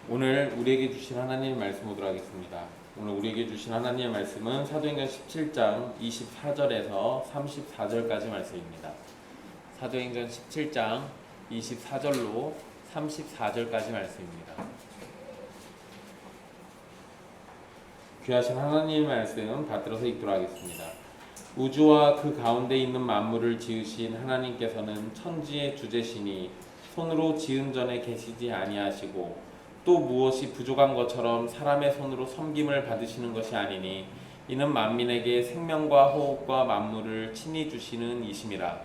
오늘 우리에게 주신 하나님의 말씀 보도록 하겠습니다. 오늘 우리에게 주신 하나님의 말씀은 사도행전 17장 24절에서 34절까지 말씀입니다. 사도행전 17장 24절로 34절까지 말씀입니다. 귀하신 하나님의 말씀 받들어서 읽도록 하겠습니다. 우주와 그 가운데 있는 만물을 지으신 하나님께서는 천지의 주제시니 손으로 지은 전에 계시지 아니하시고 또 무엇이 부족한 것처럼 사람의 손으로 섬김을 받으시는 것이 아니니 이는 만민에게 생명과 호흡과 만물을 친히 주시는 이심이라.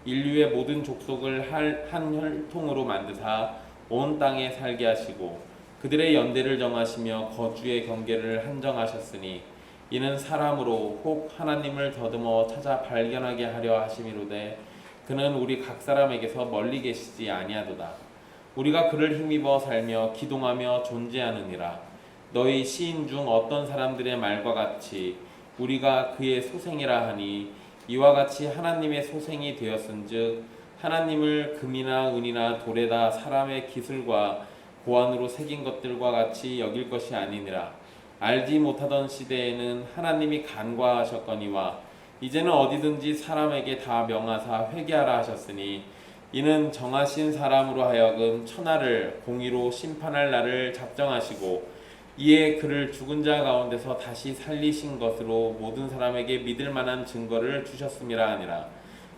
인류의 모든 족속을 한 혈통으로 만드사 온 땅에 살게 하시고 그들의 연대를 정하시며 거주의 경계를 한정하셨으니 이는 사람으로 혹 하나님을 더듬어 찾아 발견하게 하려 하심이로되 그는 우리 각 사람에게서 멀리 계시지 아니하도다. 우리가 그를 힘입어 살며 기동하며 존재하느니라. 너희 시인 중 어떤 사람들의 말과 같이 우리가 그의 소생이라 하니 이와 같이 하나님의 소생이 되었은즉 하나님을 금이나 은이나 돌에다 사람의 기술과 고안으로 새긴 것들과 같이 여길 것이 아니니라. 알지 못하던 시대에는 하나님이 간과하셨거니와 이제는 어디든지 사람에게 다 명하사 회개하라 하셨으니 이는 정하신 사람으로 하여금 천하를 공의로 심판할 날을 작정하시고 이에 그를 죽은 자 가운데서 다시 살리신 것으로 모든 사람에게 믿을 만한 증거를 주셨음이라 하니라.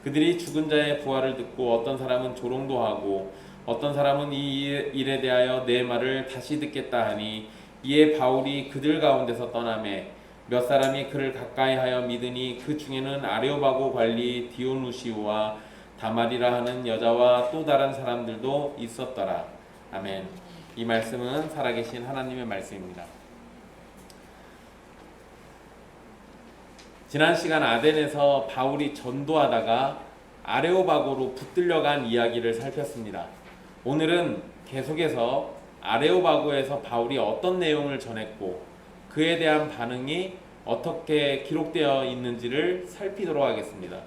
그들이 죽은 자의 부활을 듣고 어떤 사람은 조롱도 하고 어떤 사람은 이 일에 대하여 내 말을 다시 듣겠다 하니 이에 바울이 그들 가운데서 떠나매 몇 사람이 그를 가까이하여 믿으니 그 중에는 아레오바고 관리 디오누시오와 다말이라 하는 여자와 또 다른 사람들도 있었더라. 아멘. 이 말씀은 살아계신 하나님의 말씀입니다. 지난 시간 아덴에서 바울이 전도하다가 아레오바고로 붙들려간 이야기를 살폈습니다. 오늘은 계속해서 아레오바고에서 바울이 어떤 내용을 전했고 그에 대한 반응이 어떻게 기록되어 있는지를 살피도록 하겠습니다.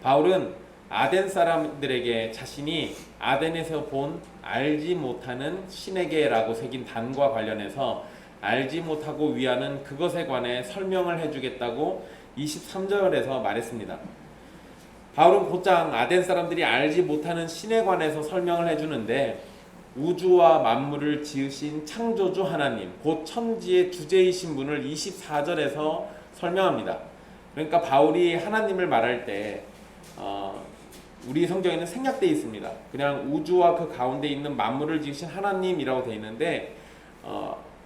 바울은 아덴 사람들에게 자신이 아덴에서 본 알지 못하는 신에게라고 새긴 단과 관련해서 알지 못하고 위하는 그것에 관해 설명을 해주겠다고 23절에서 말했습니다. 바울은 곧장 아덴 사람들이 알지 못하는 신에 관해서 설명을 해주는데 우주와 만물을 지으신 창조주 하나님, 곧 천지의 주제이신 분을 24절에서 설명합니다. 그러니까 바울이 하나님을 말할 때 우리 성경에는 생략되어 있습니다. 그냥 우주와 그 가운데 있는 만물을 지으신 하나님이라고 되어 있는데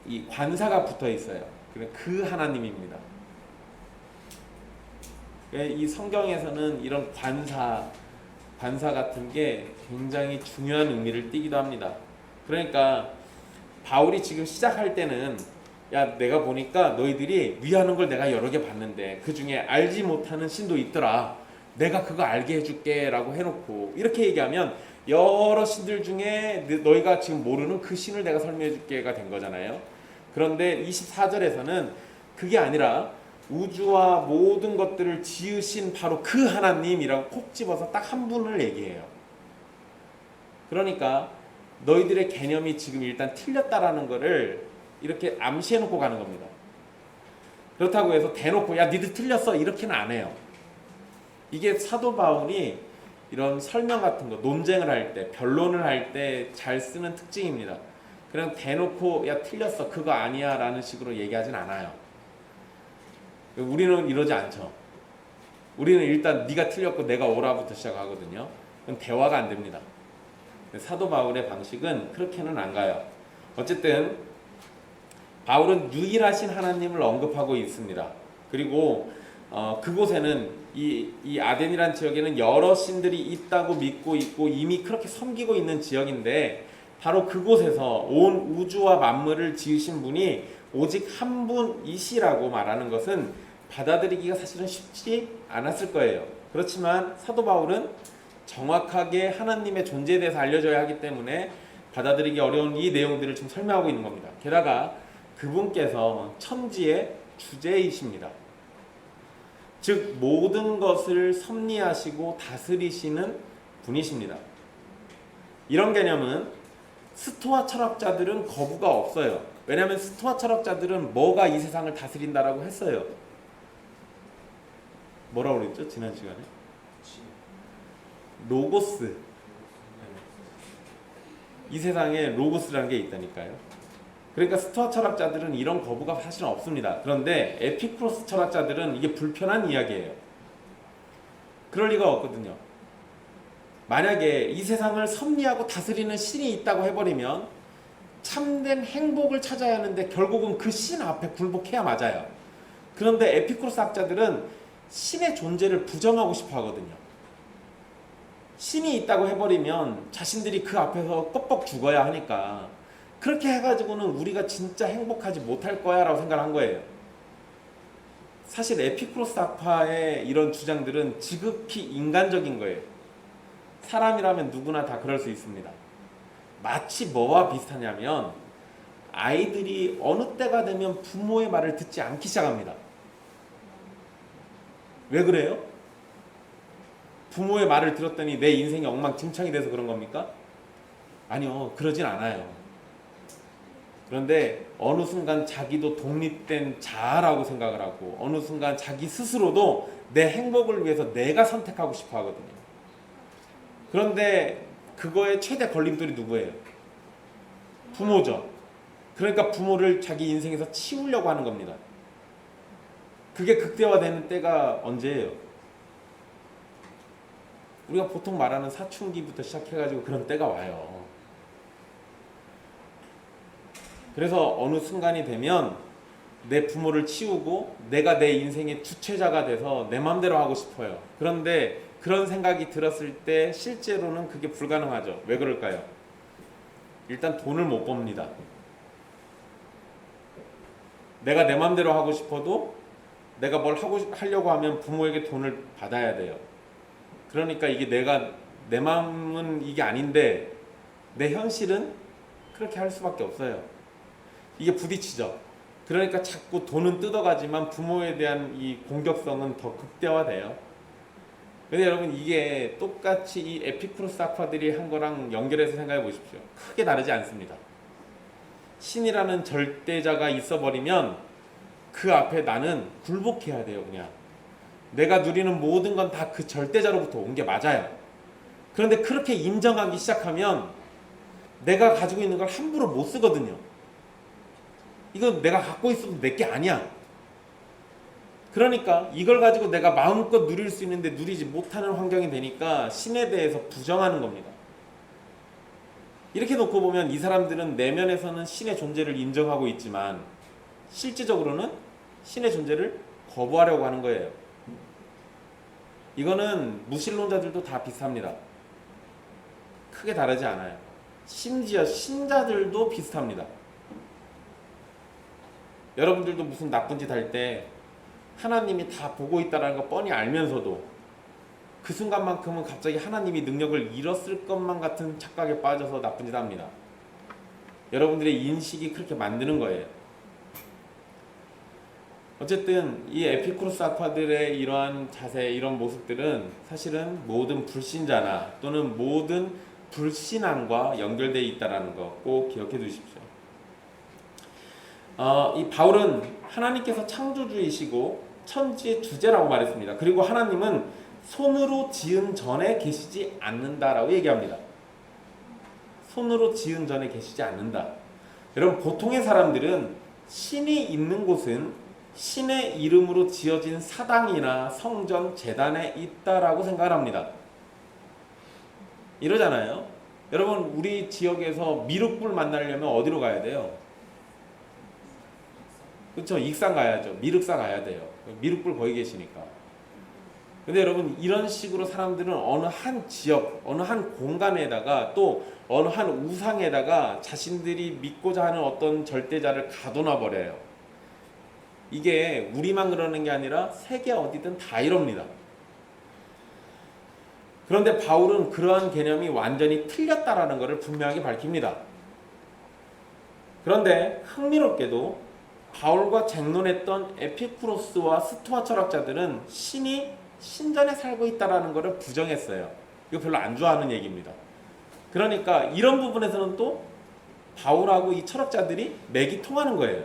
이 관사가 붙어 있어요. 그 하나님입니다. 이 성경에서는 이런 관사 같은 게 굉장히 중요한 의미를 띠기도 합니다. 그러니까 바울이 지금 시작할 때는 야 내가 보니까 너희들이 위하는 걸 내가 여러 개 봤는데 그 중에 알지 못하는 신도 있더라. 내가 그거 알게 해줄게 라고 해놓고 이렇게 얘기하면 여러 신들 중에 너희가 지금 모르는 그 신을 내가 설명해 줄게가 된 거잖아요. 그런데 24절에서는 그게 아니라 우주와 모든 것들을 지으신 바로 그 하나님이라고 콕 집어서 딱 한 분을 얘기해요. 그러니까 너희들의 개념이 지금 일단 틀렸다라는 거를 이렇게 암시해 놓고 가는 겁니다. 그렇다고 해서 대놓고 야 니들 틀렸어 이렇게는 안 해요. 이게 사도 바울이 이런 설명 같은 거 논쟁을 할 때 변론을 할 때 잘 쓰는 특징입니다. 그냥 대놓고 야 틀렸어 그거 아니야 라는 식으로 얘기하진 않아요. 우리는 이러지 않죠. 우리는 일단 네가 틀렸고 내가 오라부터 시작하거든요. 그럼 대화가 안 됩니다. 사도 바울의 방식은 그렇게는 안 가요. 어쨌든 바울은 유일하신 하나님을 언급하고 있습니다. 그리고 그곳에는 이 아덴이란 지역에는 여러 신들이 있다고 믿고 있고 이미 그렇게 섬기고 있는 지역인데 바로 그곳에서 온 우주와 만물을 지으신 분이 오직 한 분이시라고 말하는 것은 받아들이기가 사실은 쉽지 않았을 거예요. 그렇지만 사도 바울은 정확하게 하나님의 존재에 대해서 알려줘야 하기 때문에 받아들이기 어려운 이 내용들을 지금 설명하고 있는 겁니다. 게다가 그분께서 천지의 주제이십니다. 즉 모든 것을 섭리하시고 다스리시는 분이십니다. 이런 개념은 스토아 철학자들은 거부가 없어요. 왜냐하면 스토아 철학자들은 뭐가 이 세상을 다스린다라고 했어요. 뭐라고 그랬죠? 지난 시간에? 로고스. 이 세상에 로고스라는 게 있다니까요. 그러니까 스토아 철학자들은 이런 거부가 사실은 없습니다. 그런데 에피쿠로스 철학자들은 이게 불편한 이야기예요. 그럴 리가 없거든요. 만약에 이 세상을 섭리하고 다스리는 신이 있다고 해버리면 참된 행복을 찾아야 하는데 결국은 그 신 앞에 굴복해야 맞아요. 그런데 에피쿠로스 학자들은 신의 존재를 부정하고 싶어 하거든요. 신이 있다고 해버리면 자신들이 그 앞에서 껍벅 죽어야 하니까 그렇게 해가지고는 우리가 진짜 행복하지 못할 거야 라고 생각한 거예요. 사실 에피쿠로스 학파의 이런 주장들은 지극히 인간적인 거예요. 사람이라면 누구나 다 그럴 수 있습니다. 마치 뭐와 비슷하냐면 아이들이 어느 때가 되면 부모의 말을 듣지 않기 시작합니다. 왜 그래요? 부모의 말을 들었더니 내 인생이 엉망진창이 돼서 그런 겁니까? 아니요, 그러진 않아요. 그런데 어느 순간 자기도 독립된 자아라고 생각을 하고 어느 순간 자기 스스로도 내 행복을 위해서 내가 선택하고 싶어 하거든요. 그런데 그거의 최대 걸림돌이 누구예요? 부모죠. 그러니까 부모를 자기 인생에서 치우려고 하는 겁니다. 그게 극대화되는 때가 언제예요? 우리가 보통 말하는 사춘기부터 시작해가지고 그런 때가 와요. 그래서 어느 순간이 되면 내 부모를 치우고 내가 내 인생의 주체자가 돼서 내 마음대로 하고 싶어요. 그런데 그런 생각이 들었을 때 실제로는 그게 불가능하죠. 왜 그럴까요? 일단 돈을 못 법니다. 내가 내 마음대로 하고 싶어도 내가 뭘 하려고 하면 부모에게 돈을 받아야 돼요. 그러니까 이게 내 마음은 이게 아닌데 내 현실은 그렇게 할 수밖에 없어요. 이게 부딪히죠. 그러니까 자꾸 돈은 뜯어가지만 부모에 대한 이 공격성은 더 극대화돼요. 근데 여러분 이게 똑같이 이 에피쿠로스 학파들이 한 거랑 연결해서 생각해 보십시오. 크게 다르지 않습니다. 신이라는 절대자가 있어버리면 그 앞에 나는 굴복해야 돼요. 그냥 내가 누리는 모든 건 다 그 절대자로부터 온 게 맞아요. 그런데 그렇게 인정하기 시작하면 내가 가지고 있는 걸 함부로 못 쓰거든요. 이건 내가 갖고 있어도 내 게 아니야. 그러니까 이걸 가지고 내가 마음껏 누릴 수 있는데 누리지 못하는 환경이 되니까 신에 대해서 부정하는 겁니다. 이렇게 놓고 보면 이 사람들은 내면에서는 신의 존재를 인정하고 있지만 실제적으로는 신의 존재를 거부하려고 하는 거예요. 이거는 무신론자들도 다 비슷합니다. 크게 다르지 않아요. 심지어 신자들도 비슷합니다. 여러분들도 무슨 나쁜 짓 할 때 하나님이 다 보고 있다는 거 뻔히 알면서도 그 순간만큼은 갑자기 하나님이 능력을 잃었을 것만 같은 착각에 빠져서 나쁜 짓 합니다. 여러분들의 인식이 그렇게 만드는 거예요. 어쨌든 이 에피쿠로스 학파들의 이러한 자세, 이런 모습들은 사실은 모든 불신자나 또는 모든 불신앙과 연결되어 있다는 거 꼭 기억해 두십시오. 이 바울은 하나님께서 창조주이시고 천지의 주제라고 말했습니다. 그리고 하나님은 손으로 지은 전에 계시지 않는다라고 얘기합니다. 손으로 지은 전에 계시지 않는다. 여러분 보통의 사람들은 신이 있는 곳은 신의 이름으로 지어진 사당이나 성전, 제단에 있다라고 생각을 합니다. 이러잖아요. 여러분 우리 지역에서 미륵불 만나려면 어디로 가야 돼요? 그렇죠. 익산 가야죠. 미륵사 가야 돼요. 미륵불 거기 계시니까. 근데 여러분 이런 식으로 사람들은 어느 한 지역, 어느 한 공간에다가 또 어느 한 우상에다가 자신들이 믿고자 하는 어떤 절대자를 가둬놔 버려요. 이게 우리만 그러는 게 아니라 세계 어디든 다 이럽니다. 그런데 바울은 그러한 개념이 완전히 틀렸다라는 것을 분명하게 밝힙니다. 그런데 흥미롭게도 바울과 쟁론했던 에피쿠로스와 스토아 철학자들은 신이 신전에 살고 있다라는 것을 부정했어요. 이거 별로 안 좋아하는 얘기입니다. 그러니까 이런 부분에서는 또 바울하고 이 철학자들이 맥이 통하는 거예요.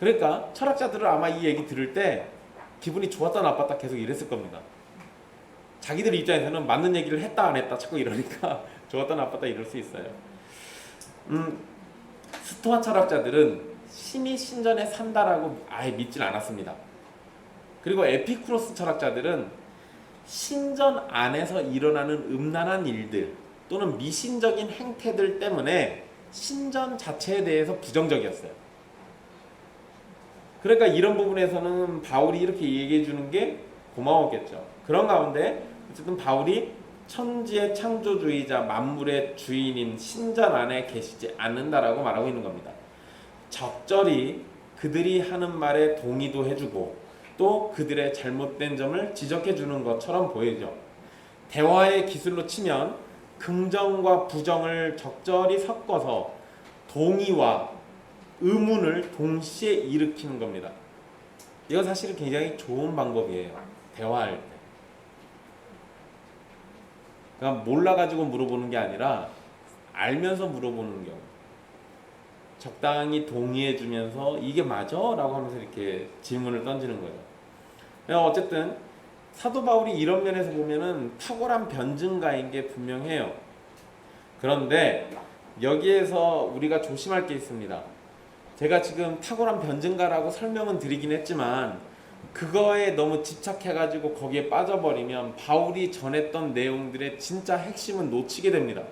그러니까 철학자들은 아마 이 얘기 들을 때 기분이 좋았다 나빴다 계속 이랬을 겁니다. 자기들 입장에서는 맞는 얘기를 했다 안 했다 자꾸 이러니까 좋았다 나빴다 이럴 수 있어요. 스토아 철학자들은 신이 신전에 산다라고 아예 믿질 않았습니다. 그리고 에피쿠로스 철학자들은 신전 안에서 일어나는 음란한 일들 또는 미신적인 행태들 때문에 신전 자체에 대해서 부정적이었어요. 그러니까 이런 부분에서는 바울이 이렇게 얘기해 주는 게 고마웠겠죠. 그런 가운데 어쨌든 바울이 천지의 창조주의자 만물의 주인인 신전 안에 계시지 않는다라고 말하고 있는 겁니다. 적절히 그들이 하는 말에 동의도 해주고 또 그들의 잘못된 점을 지적해 주는 것처럼 보이죠. 대화의 기술로 치면 긍정과 부정을 적절히 섞어서 동의와 의문을 동시에 일으키는 겁니다. 이거 사실은 굉장히 좋은 방법이에요. 대화할 때. 그러니까 몰라가지고 물어보는 게 아니라 알면서 물어보는 경우. 적당히 동의해주면서 이게 맞아? 라고 하면서 이렇게 질문을 던지는 거예요. 어쨌든 사도 바울이 이런 면에서 보면은 탁월한 변증가인 게 분명해요. 그런데 여기에서 우리가 조심할 게 있습니다. 제가 지금 탁월한 변증가라고 설명은 드리긴 했지만 그거에 너무 집착해가지고 거기에 빠져버리면 바울이 전했던 내용들의 진짜 핵심은 놓치게 됩니다.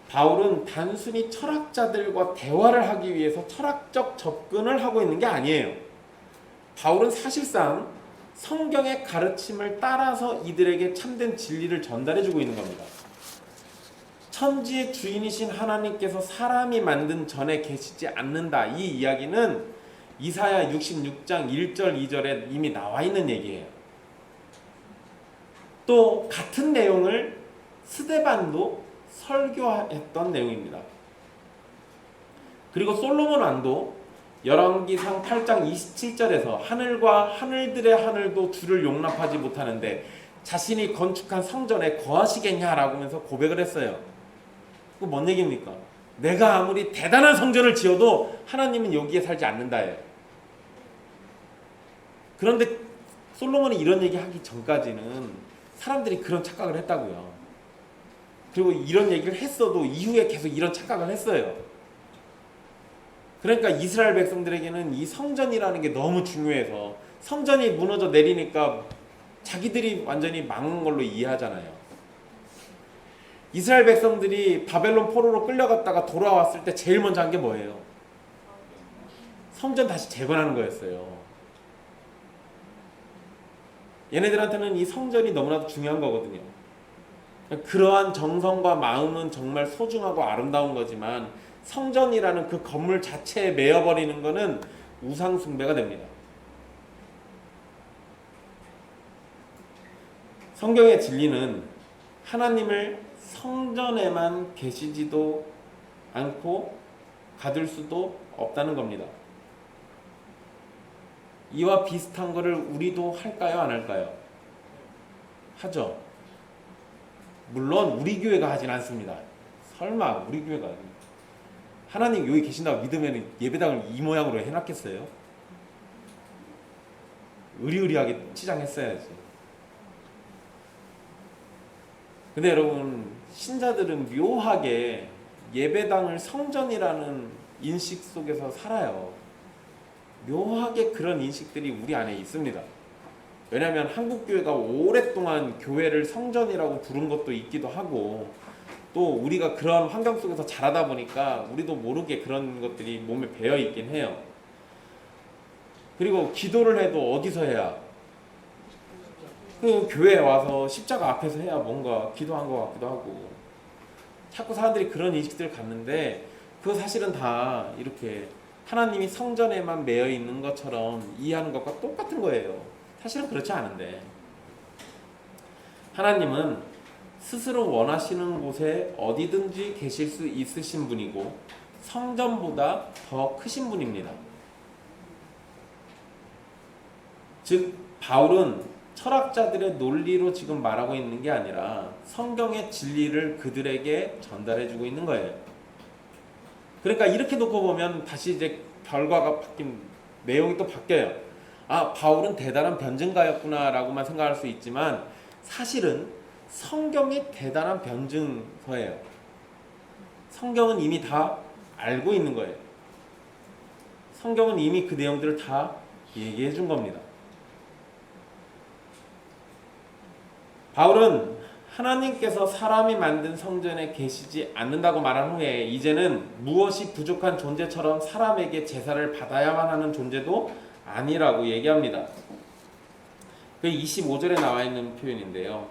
바울은 단순히 철학자들과 대화를 하기 위해서 철학적 접근을 하고 있는 게 아니에요. 바울은 사실상 성경의 가르침을 따라서 이들에게 참된 진리를 전달해주고 있는 겁니다. 천지의 주인이신 하나님께서 사람이 만든 전에 계시지 않는다. 이 이야기는 이사야 66장 1절 2절에 이미 나와 있는 얘기예요. 또 같은 내용을 스데반도 설교했던 내용입니다. 그리고 솔로몬 왕도 열왕기상 8장 27절에서 하늘과 하늘들의 하늘도 주를 용납하지 못하는데 자신이 건축한 성전에 거하시겠냐라고 하면서 고백을 했어요. 그거 뭔 얘기입니까? 내가 아무리 대단한 성전을 지어도 하나님은 여기에 살지 않는다예요. 그런데 솔로몬이 이런 얘기 하기 전까지는 사람들이 그런 착각을 했다고요. 그리고 이런 얘기를 했어도 이후에 계속 이런 착각을 했어요. 그러니까 이스라엘 백성들에게는 이 성전이라는 게 너무 중요해서 성전이 무너져 내리니까 자기들이 완전히 망한 걸로 이해하잖아요. 이스라엘 백성들이 바벨론 포로로 끌려갔다가 돌아왔을 때 제일 먼저 한 게 뭐예요? 성전 다시 재건하는 거였어요. 얘네들한테는 이 성전이 너무나도 중요한 거거든요. 그러한 정성과 마음은 정말 소중하고 아름다운 거지만 성전이라는 그 건물 자체에 매여버리는 것은 우상 숭배가 됩니다. 성경의 진리는 하나님을 성전에만 계시지도 않고 가둘 수도 없다는 겁니다. 이와 비슷한 거를 우리도 할까요? 안 할까요? 하죠. 물론 우리 교회가 하진 않습니다. 설마 우리 교회가 하나님 여기 계신다고 믿으면 예배당을 이 모양으로 해놨겠어요? 의리의리하게 치장했어야지. 근데 여러분, 신자들은 묘하게 예배당을 성전이라는 인식 속에서 살아요. 묘하게 그런 인식들이 우리 안에 있습니다. 왜냐하면 한국교회가 오랫동안 교회를 성전이라고 부른 것도 있기도 하고 또 우리가 그런 환경 속에서 자라다 보니까 우리도 모르게 그런 것들이 몸에 배어 있긴 해요. 그리고 기도를 해도 어디서 해야? 그 교회에 와서 십자가 앞에서 해야 뭔가 기도한 것 같기도 하고 자꾸 사람들이 그런 인식들을 갖는데 그거 사실은 다 이렇게 하나님이 성전에만 매여 있는 것처럼 이해하는 것과 똑같은 거예요. 사실은 그렇지 않은데 하나님은 스스로 원하시는 곳에 어디든지 계실 수 있으신 분이고 성전보다 더 크신 분입니다. 즉 바울은 철학자들의 논리로 지금 말하고 있는 게 아니라 성경의 진리를 그들에게 전달해주고 있는 거예요. 그러니까 이렇게 놓고 보면 다시 이제 결과가 바뀐 내용이 또 바뀌어요. 아, 바울은 대단한 변증가였구나라고만 생각할 수 있지만 사실은 성경이 대단한 변증서예요. 성경은 이미 다 알고 있는 거예요. 성경은 이미 그 내용들을 다 얘기해 준 겁니다. 바울은 하나님께서 사람이 만든 성전에 계시지 않는다고 말한 후에 이제는 무엇이 부족한 존재처럼 사람에게 제사를 받아야만 하는 존재도 아니라고 얘기합니다. 그 25절에 나와 있는 표현인데요.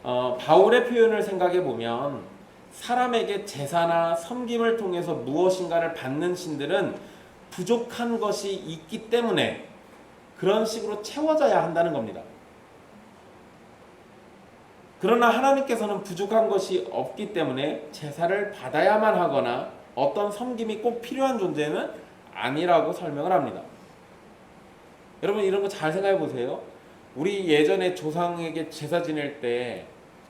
바울의 표현을 생각해 보면 사람에게 제사나 섬김을 통해서 무엇인가를 받는 신들은 부족한 것이 있기 때문에 그런 식으로 채워져야 한다는 겁니다. 그러나 하나님께서는 부족한 것이 없기 때문에 제사를 받아야만 하거나 어떤 섬김이 꼭 필요한 존재는 아니라고 설명을 합니다. 여러분 이런 거 잘 생각해 보세요. 우리 예전에 조상에게 제사 지낼 때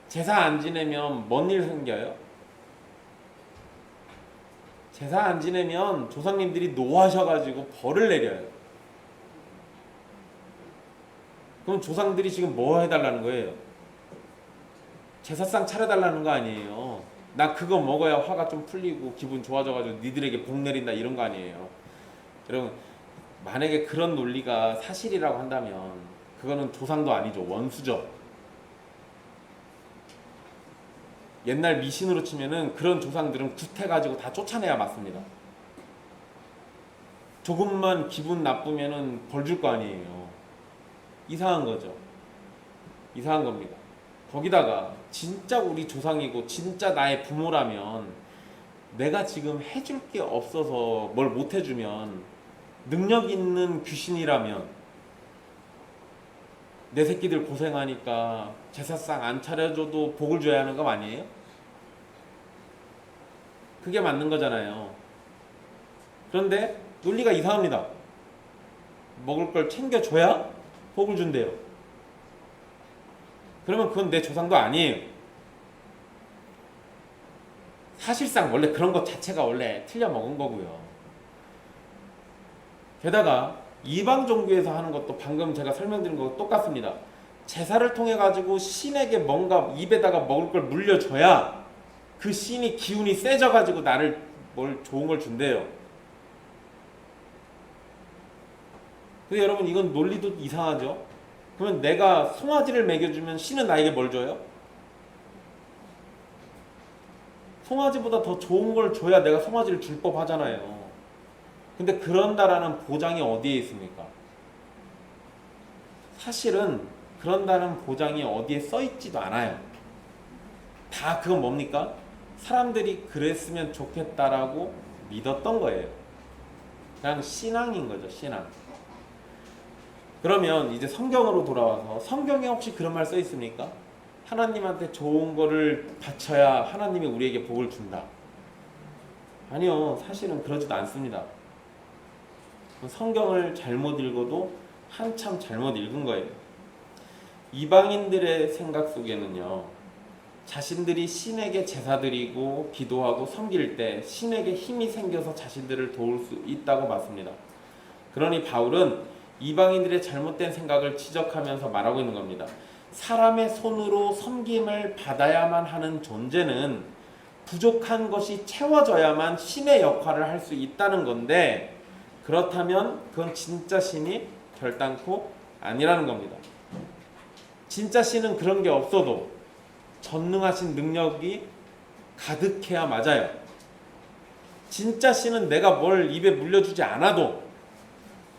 제사 안 지내면 뭔 일 생겨요? 제사 안 지내면 조상님들이 노하셔가지고 벌을 내려요. 그럼 조상들이 지금 뭐 해달라는 거예요? 제사상 차려달라는 거 아니에요. 나 그거 먹어야 화가 좀 풀리고 기분 좋아져가지고 니들에게 복 내린다 이런 거 아니에요. 여러분 만약에 그런 논리가 사실이라고 한다면 그거는 조상도 아니죠. 원수죠. 옛날 미신으로 치면은 그런 조상들은 굿해가지고 다 쫓아내야 맞습니다. 조금만 기분 나쁘면은 벌 줄 거 아니에요. 이상한 거죠. 이상한 겁니다. 거기다가 진짜 우리 조상이고 진짜 나의 부모라면 내가 지금 해줄 게 없어서 뭘 못 해주면 능력 있는 귀신이라면 내 새끼들 고생하니까 제사상 안 차려줘도 복을 줘야 하는 거 아니에요? 그게 맞는 거잖아요. 그런데 논리가 이상합니다. 먹을 걸 챙겨줘야 복을 준대요. 그러면 그건 내 조상도 아니에요. 사실상 원래 그런 것 자체가 원래 틀려 먹은 거고요. 게다가 이방 종교에서 하는 것도 방금 제가 설명드린 거 똑같습니다. 제사를 통해 가지고 신에게 뭔가 입에다가 먹을 걸 물려줘야 그 신이 기운이 세져 가지고 나를 뭘 좋은 걸 준대요. 근데 여러분 이건 논리도 이상하죠? 그러면 내가 송아지를 먹여주면 신은 나에게 뭘 줘요? 송아지보다 더 좋은 걸 줘야 내가 송아지를 줄 법하잖아요. 근데 그런다라는 보장이 어디에 있습니까? 사실은 그런다는 보장이 어디에 써 있지도 않아요. 다 그건 뭡니까? 사람들이 그랬으면 좋겠다라고 믿었던 거예요. 그냥 신앙인 거죠, 신앙. 그러면 이제 성경으로 돌아와서 성경에 혹시 그런 말 써 있습니까? 하나님한테 좋은 거를 바쳐야 하나님이 우리에게 복을 준다. 아니요, 사실은 그러지도 않습니다. 성경을 잘못 읽어도 한참 잘못 읽은 거예요. 이방인들의 생각 속에는요, 자신들이 신에게 제사드리고 기도하고 섬길 때 신에게 힘이 생겨서 자신들을 도울 수 있다고 맞습니다. 그러니 바울은 이방인들의 잘못된 생각을 지적하면서 말하고 있는 겁니다. 사람의 손으로 섬김을 받아야만 하는 존재는 부족한 것이 채워져야만 신의 역할을 할 수 있다는 건데, 그렇다면 그건 진짜 신이 결단코 아니라는 겁니다. 진짜 신은 그런 게 없어도 전능하신 능력이 가득해야 맞아요. 진짜 신은 내가 뭘 입에 물려주지 않아도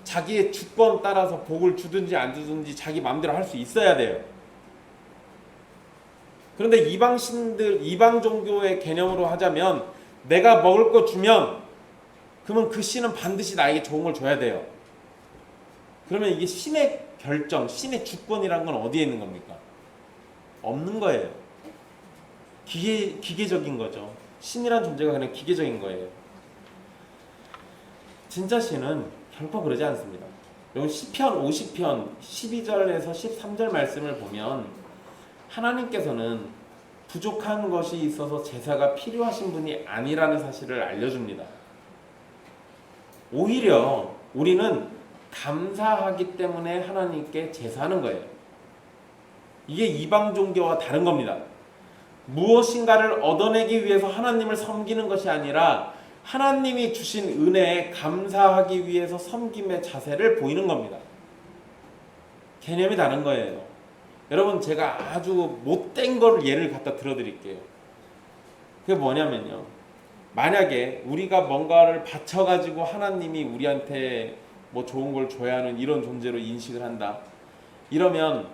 자기의 주권 따라서 복을 주든지 안 주든지 자기 마음대로 할 수 있어야 돼요. 그런데 이방 신들, 이방 종교의 개념으로 하자면 내가 먹을 거 주면 그러면 그 신은 반드시 나에게 좋은 걸 줘야 돼요. 그러면 이게 신의 결정, 신의 주권이란 건 어디에 있는 겁니까? 없는 거예요. 기계적인 거죠. 신이란 존재가 그냥 기계적인 거예요. 진짜 신은 결코 그러지 않습니다. 여러분 시편 50편 12절에서 13절 말씀을 보면 하나님께서는 부족한 것이 있어서 제사가 필요하신 분이 아니라는 사실을 알려줍니다. 오히려 우리는 감사하기 때문에 하나님께 제사하는 거예요. 이게 이방 종교와 다른 겁니다. 무엇인가를 얻어내기 위해서 하나님을 섬기는 것이 아니라 하나님이 주신 은혜에 감사하기 위해서 섬김의 자세를 보이는 겁니다. 개념이 다른 거예요. 여러분, 제가 아주 못된 걸 예를 갖다 들어드릴게요. 그게 뭐냐면요, 만약에 우리가 뭔가를 바쳐가지고 하나님이 우리한테 뭐 좋은 걸 줘야 하는 이런 존재로 인식을 한다, 이러면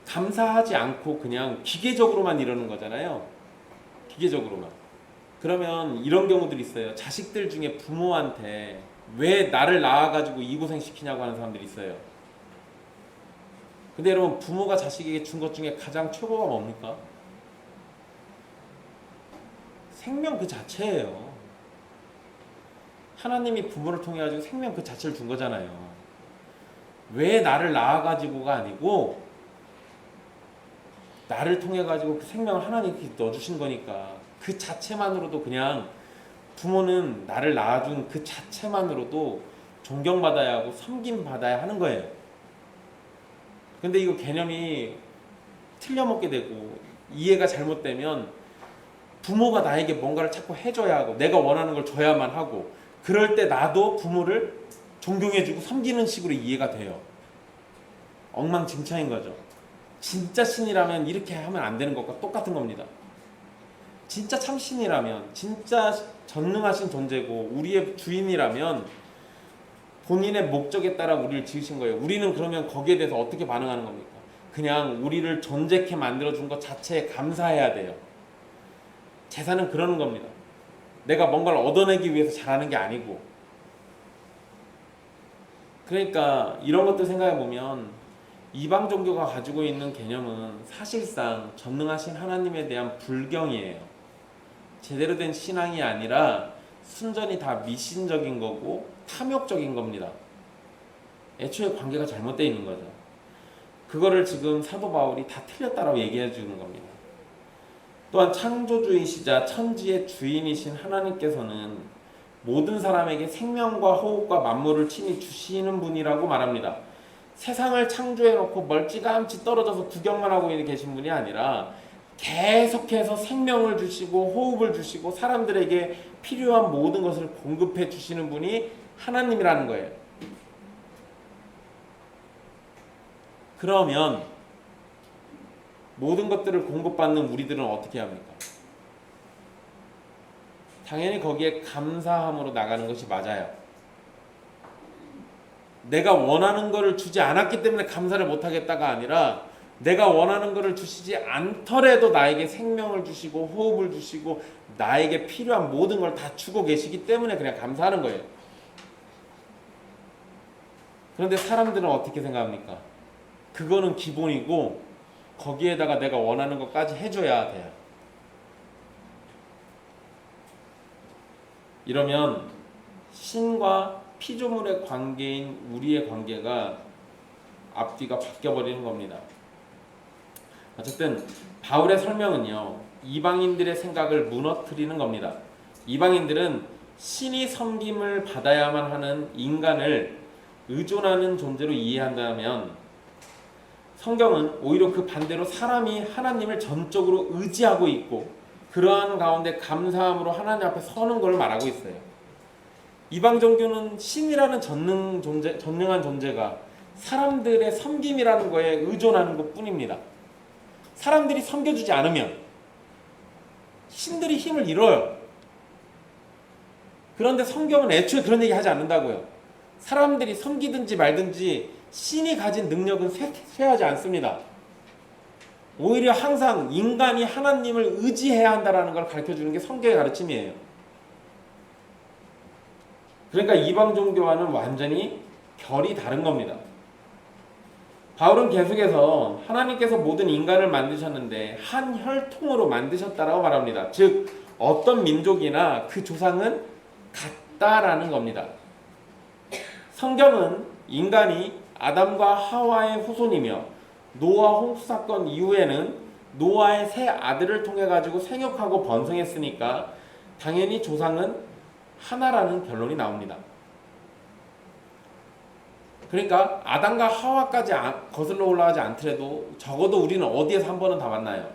감사하지 않고 그냥 기계적으로만 이러는 거잖아요. 기계적으로만. 그러면 이런 경우들이 있어요. 자식들 중에 부모한테 왜 나를 낳아가지고 이 고생 시키냐고 하는 사람들이 있어요. 근데 여러분, 부모가 자식에게 준 것 중에 가장 최고가 뭡니까? 생명 그 자체예요. 하나님이 부모를 통해 가지고 생명 그 자체를 준 거잖아요. 왜 나를 낳아가지고가 아니고 나를 통해 가지고 그 생명을 하나님께 넣어주신 거니까 그 자체만으로도, 그냥 부모는 나를 낳아준 그 자체만으로도 존경받아야 하고 섬김받아야 하는 거예요. 근데 이거 개념이 틀려먹게 되고 이해가 잘못되면 부모가 나에게 뭔가를 자꾸 해줘야 하고 내가 원하는 걸 줘야만 하고, 그럴 때 나도 부모를 존경해주고 섬기는 식으로 이해가 돼요. 엉망진창인 거죠. 진짜 신이라면 이렇게 하면 안 되는 것과 똑같은 겁니다. 진짜 참 신이라면, 진짜 전능하신 존재고 우리의 주인이라면 본인의 목적에 따라 우리를 지으신 거예요. 우리는 그러면 거기에 대해서 어떻게 반응하는 겁니까? 그냥 우리를 존재케 만들어준 것 자체에 감사해야 돼요. 제사는 그러는 겁니다. 내가 뭔가를 얻어내기 위해서 잘하는 게 아니고. 그러니까 이런 것들 생각해 보면 이방 종교가 가지고 있는 개념은 사실상 전능하신 하나님에 대한 불경이에요. 제대로 된 신앙이 아니라 순전히 다 미신적인 거고 탐욕적인 겁니다. 애초에 관계가 잘못되어 있는 거죠. 그거를 지금 사도 바울이 다 틀렸다라고 얘기해 주는 겁니다. 또한 창조주이시자 천지의 주인이신 하나님께서는 모든 사람에게 생명과 호흡과 만물을 친히 주시는 분이라고 말합니다. 세상을 창조해놓고 멀찌감치 떨어져서 구경만 하고 계신 분이 아니라 계속해서 생명을 주시고 호흡을 주시고 사람들에게 필요한 모든 것을 공급해 주시는 분이 하나님이라는 거예요. 그러면 모든 것들을 공급받는 우리들은 어떻게 합니까? 당연히 거기에 감사함으로 나가는 것이 맞아요. 내가 원하는 것을 주지 않았기 때문에 감사를 못하겠다가 아니라 내가 원하는 것을 주시지 않더라도 나에게 생명을 주시고 호흡을 주시고 나에게 필요한 모든 걸 다 주고 계시기 때문에 그냥 감사하는 거예요. 그런데 사람들은 어떻게 생각합니까? 그거는 기본이고 거기에다가 내가 원하는 것까지 해줘야 돼요. 이러면 신과 피조물의 관계인 우리의 관계가 앞뒤가 바뀌어버리는 겁니다. 어쨌든 바울의 설명은요, 이방인들의 생각을 무너뜨리는 겁니다. 이방인들은 신이 섬김을 받아야만 하는 인간을 의존하는 존재로 이해한다면 성경은 오히려 그 반대로 사람이 하나님을 전적으로 의지하고 있고 그러한 가운데 감사함으로 하나님 앞에 서는 걸 말하고 있어요. 이방 종교는 신이라는 전능한 존재가 사람들의 섬김이라는 거에 의존하는 것 뿐입니다. 사람들이 섬겨주지 않으면 신들이 힘을 잃어요. 그런데 성경은 애초에 그런 얘기 하지 않는다고요. 사람들이 섬기든지 말든지 신이 가진 능력은 쇠하지 않습니다. 오히려 항상 인간이 하나님을 의지해야 한다는 걸 가르쳐주는 게 성경의 가르침이에요. 그러니까 이방 종교와는 완전히 결이 다른 겁니다. 바울은 계속해서 하나님께서 모든 인간을 만드셨는데 한 혈통으로 만드셨다라고 말합니다. 즉 어떤 민족이나 그 조상은 같다라는 겁니다. 성경은 인간이 아담과 하와의 후손이며 노아 홍수 사건 이후에는 노아의 세 아들을 통해 가지고 생육하고 번성했으니까 당연히 조상은 하나라는 결론이 나옵니다. 그러니까 아담과 하와까지 거슬러 올라가지 않더라도 적어도 우리는 어디에서 한 번은 다 만나요?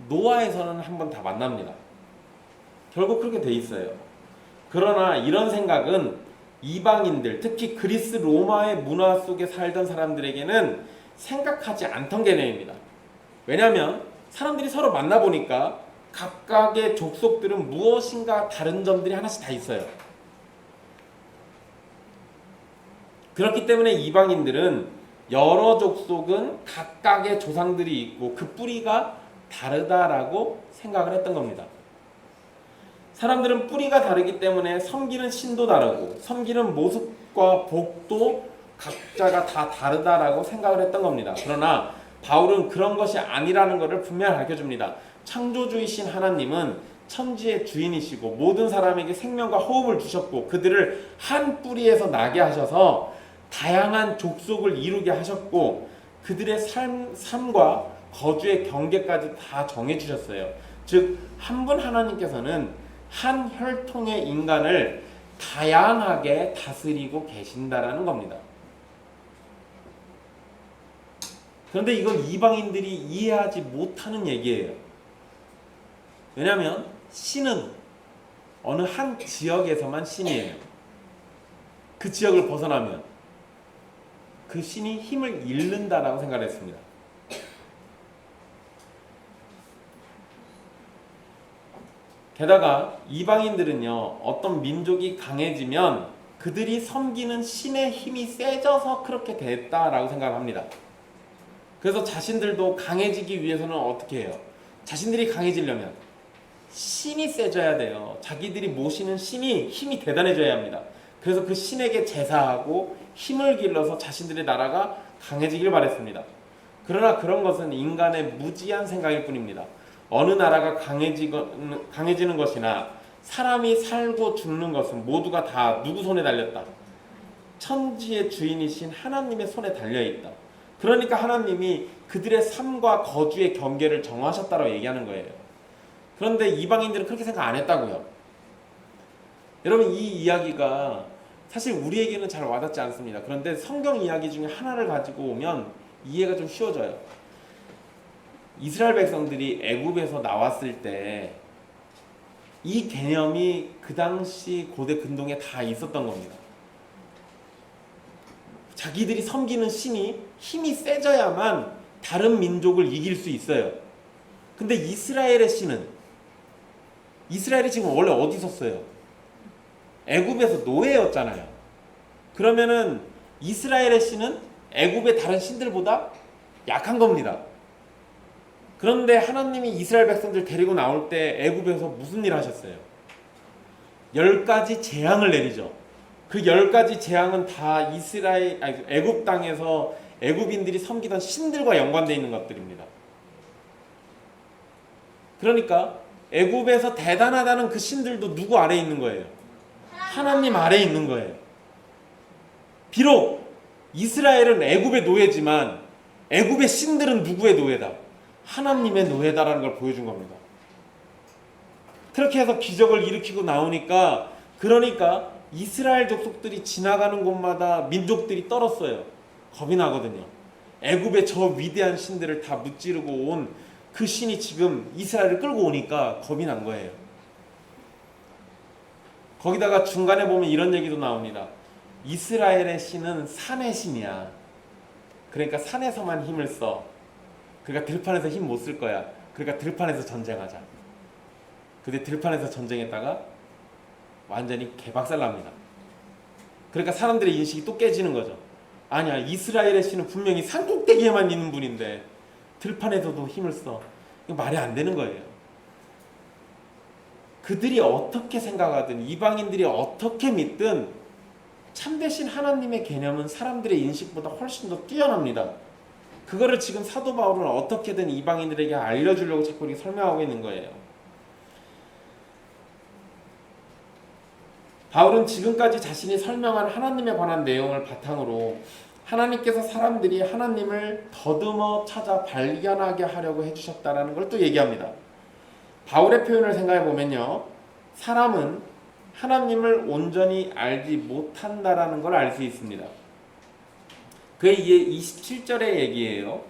노아에서는 한 번 다 만납니다. 결국 그렇게 돼 있어요. 그러나 이런 생각은 이방인들, 특히 그리스 로마의 문화 속에 살던 사람들에게는 생각하지 않던 개념입니다. 왜냐하면 사람들이 서로 만나보니까 각각의 족속들은 무엇인가 다른 점들이 하나씩 다 있어요. 그렇기 때문에 이방인들은 여러 족속은 각각의 조상들이 있고 그 뿌리가 다르다라고 생각을 했던 겁니다. 사람들은 뿌리가 다르기 때문에 섬기는 신도 다르고 섬기는 모습과 복도 각자가 다 다르다라고 생각을 했던 겁니다. 그러나 바울은 그런 것이 아니라는 것을 분명히 가르쳐줍니다. 창조주이신 하나님은 천지의 주인이시고 모든 사람에게 생명과 호흡을 주셨고 그들을 한 뿌리에서 나게 하셔서 다양한 족속을 이루게 하셨고 그들의 삶과 거주의 경계까지 다 정해주셨어요. 즉 한 분 하나님께서는 한 혈통의 인간을 다양하게 다스리고 계신다라는 겁니다. 그런데 이건 이방인들이 이해하지 못하는 얘기예요. 왜냐하면 신은 어느 한 지역에서만 신이에요. 그 지역을 벗어나면 그 신이 힘을 잃는다라고 생각했습니다. 게다가 이방인들은요, 어떤 민족이 강해지면 그들이 섬기는 신의 힘이 세져서 그렇게 됐다라고 생각합니다. 그래서 자신들도 강해지기 위해서는 어떻게 해요? 자신들이 강해지려면 신이 세져야 돼요. 자기들이 모시는 신이 힘이 대단해져야 합니다. 그래서 그 신에게 제사하고 힘을 길러서 자신들의 나라가 강해지길 바랬습니다. 그러나 그런 것은 인간의 무지한 생각일 뿐입니다. 어느 나라가 강해지는 것이나 사람이 살고 죽는 것은 모두가 다 누구 손에 달렸다? 천지의 주인이신 하나님의 손에 달려있다. 그러니까 하나님이 그들의 삶과 거주의 경계를 정하셨다고 얘기하는 거예요. 그런데 이방인들은 그렇게 생각 안 했다고요. 여러분, 이 이야기가 사실 우리에게는 잘 와닿지 않습니다. 그런데 성경 이야기 중에 하나를 가지고 오면 이해가 좀 쉬워져요. 이스라엘 백성들이 애굽에서 나왔을 때 이 개념이 그 당시 고대 근동에 다 있었던 겁니다. 자기들이 섬기는 신이 힘이 세져야만 다른 민족을 이길 수 있어요. 근데 이스라엘의 신은, 이스라엘이 지금 원래 어디 있었어요? 애굽에서 노예였잖아요. 그러면은 이스라엘의 신은 애굽의 다른 신들보다 약한 겁니다. 그런데 하나님이 이스라엘 백성들 데리고 나올 때 애굽에서 무슨 일 하셨어요? 10가지 재앙을 내리죠. 그 10가지 재앙은 다 애굽 땅에서 애굽인들이 섬기던 신들과 연관되어 있는 것들입니다. 그러니까 애굽에서 대단하다는 그 신들도 누구 아래에 있는 거예요? 하나님 아래에 있는 거예요. 비록 이스라엘은 애굽의 노예지만 애굽의 신들은 누구의 노예다? 하나님의 노예다라는 걸 보여준 겁니다. 그렇게 해서 기적을 일으키고 나오니까, 그러니까 이스라엘 족속들이 지나가는 곳마다 민족들이 떨었어요. 겁이 나거든요. 애굽의 저 위대한 신들을 다 무찌르고 온 그 신이 지금 이스라엘을 끌고 오니까 겁이 난 거예요. 거기다가 중간에 보면 이런 얘기도 나옵니다. 이스라엘의 신은 산의 신이야. 그러니까 산에서만 힘을 써. 그러니까 들판에서 힘 못 쓸 거야. 그러니까 들판에서 전쟁하자. 근데 들판에서 전쟁했다가 완전히 개박살 납니다. 그러니까 사람들의 인식이 또 깨지는 거죠. 아니야, 이스라엘의 신은 분명히 산꼭대기에만 있는 분인데 들판에서도 힘을 써. 이거 말이 안 되는 거예요. 그들이 어떻게 생각하든 이방인들이 어떻게 믿든 참되신 하나님의 개념은 사람들의 인식보다 훨씬 더 뛰어납니다. 그거를 지금 사도 바울은 어떻게든 이방인들에게 알려주려고 자꾸 이렇게 설명하고 있는 거예요. 바울은 지금까지 자신이 설명한 하나님에 관한 내용을 바탕으로 하나님께서 사람들이 하나님을 더듬어 찾아 발견하게 하려고 해주셨다라는 걸 또 얘기합니다. 바울의 표현을 생각해 보면요, 사람은 하나님을 온전히 알지 못한다라는 걸 알 수 있습니다. 그게 이게 27절의 얘기예요.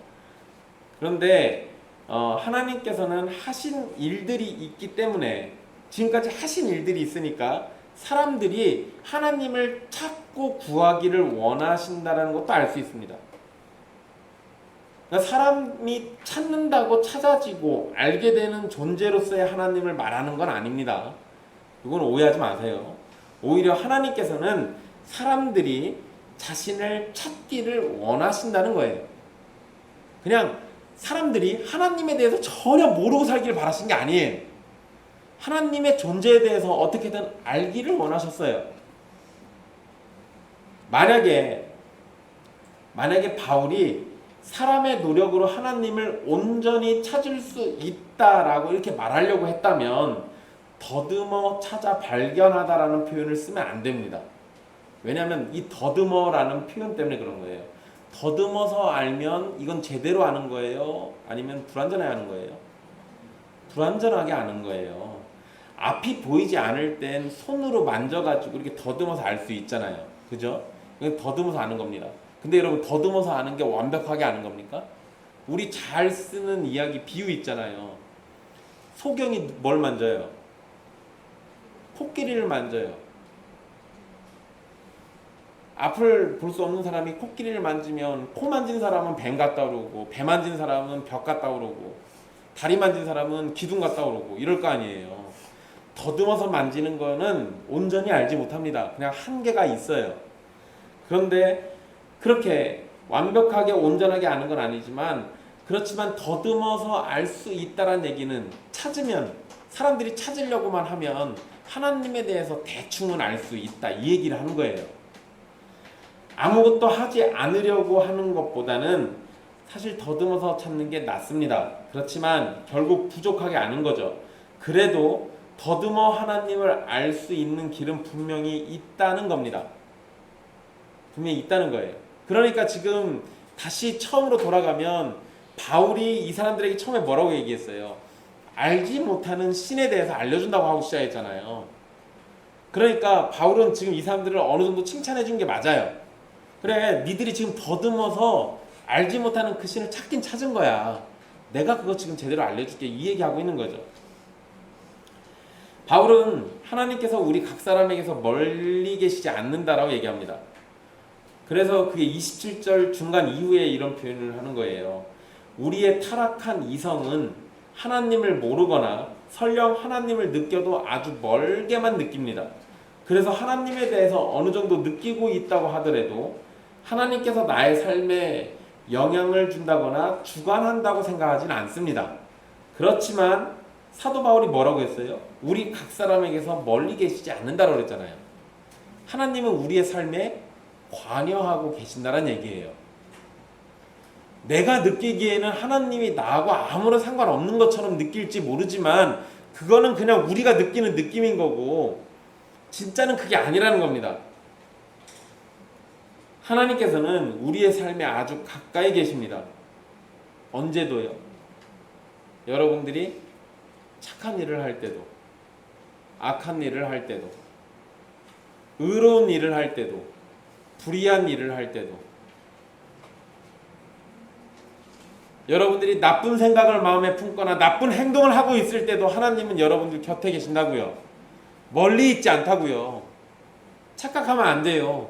그런데 하나님께서는 하신 일들이 있기 때문에, 지금까지 하신 일들이 있으니까 사람들이 하나님을 찾고 구하기를 원하신다는 것도 알 수 있습니다. 그러니까 사람이 찾는다고 찾아지고 알게 되는 존재로서의 하나님을 말하는 건 아닙니다. 이건 오해하지 마세요. 오히려 하나님께서는 사람들이 자신을 찾기를 원하신다는 거예요. 그냥 사람들이 하나님에 대해서 전혀 모르고 살기를 바라신 게 아니에요. 하나님의 존재에 대해서 어떻게든 알기를 원하셨어요. 만약에 바울이 사람의 노력으로 하나님을 온전히 찾을 수 있다라고 이렇게 말하려고 했다면 더듬어 찾아 발견하다라는 표현을 쓰면 안 됩니다. 왜냐하면 이 더듬어라는 표현 때문에 그런 거예요. 더듬어서 알면 이건 제대로 아는 거예요? 아니면 불완전하게 아는 거예요? 불완전하게 아는 거예요. 앞이 보이지 않을 땐 손으로 만져가지고 이렇게 더듬어서 알 수 있잖아요. 그죠? 더듬어서 아는 겁니다. 근데 여러분, 더듬어서 아는 게 완벽하게 아는 겁니까? 우리 잘 쓰는 이야기, 비유 있잖아요. 소경이 뭘 만져요? 코끼리를 만져요. 앞을 볼 수 없는 사람이 코끼리를 만지면 코 만진 사람은 뱀 같다 그러고, 배 만진 사람은 벽 같다 그러고, 다리 만진 사람은 기둥 같다 그러고 이럴 거 아니에요. 더듬어서 만지는 거는 온전히 알지 못합니다. 그냥 한계가 있어요. 그런데 그렇게 완벽하게 온전하게 아는 건 아니지만, 그렇지만 더듬어서 알 수 있다는 얘기는 찾으면, 사람들이 찾으려고만 하면 하나님에 대해서 대충은 알 수 있다, 이 얘기를 하는 거예요. 아무것도 하지 않으려고 하는 것보다는 사실 더듬어서 찾는 게 낫습니다. 그렇지만 결국 부족하게 아는 거죠. 그래도 더듬어 하나님을 알 수 있는 길은 분명히 있다는 겁니다. 분명히 있다는 거예요. 그러니까 지금 다시 처음으로 돌아가면 바울이 이 사람들에게 처음에 뭐라고 얘기했어요? 알지 못하는 신에 대해서 알려준다고 하고 시작했잖아요. 그러니까 바울은 지금 이 사람들을 어느 정도 칭찬해 준 게 맞아요. 그래, 니들이 지금 더듬어서 알지 못하는 그 신을 찾긴 찾은 거야. 내가 그거 지금 제대로 알려줄게, 이 얘기하고 있는 거죠. 바울은 하나님께서 우리 각 사람에게서 멀리 계시지 않는다라고 얘기합니다. 그래서 그게 27절 중간 이후에 이런 표현을 하는 거예요. 우리의 타락한 이성은 하나님을 모르거나 설령 하나님을 느껴도 아주 멀게만 느낍니다. 그래서 하나님에 대해서 어느 정도 느끼고 있다고 하더라도 하나님께서 나의 삶에 영향을 준다거나 주관한다고 생각하지는 않습니다. 그렇지만 사도 바울이 뭐라고 했어요? 우리 각 사람에게서 멀리 계시지 않는다고 그랬잖아요. 하나님은 우리의 삶에 관여하고 계신다는 얘기예요. 내가 느끼기에는 하나님이 나하고 아무런 상관없는 것처럼 느낄지 모르지만 그거는 그냥 우리가 느끼는 느낌인 거고 진짜는 그게 아니라는 겁니다. 하나님께서는 우리의 삶에 아주 가까이 계십니다. 언제도요. 여러분들이 착한 일을 할 때도, 악한 일을 할 때도, 의로운 일을 할 때도, 불의한 일을 할 때도, 여러분들이 나쁜 생각을 마음에 품거나 나쁜 행동을 하고 있을 때도 하나님은 여러분들 곁에 계신다고요. 멀리 있지 않다고요. 착각하면 안 돼요.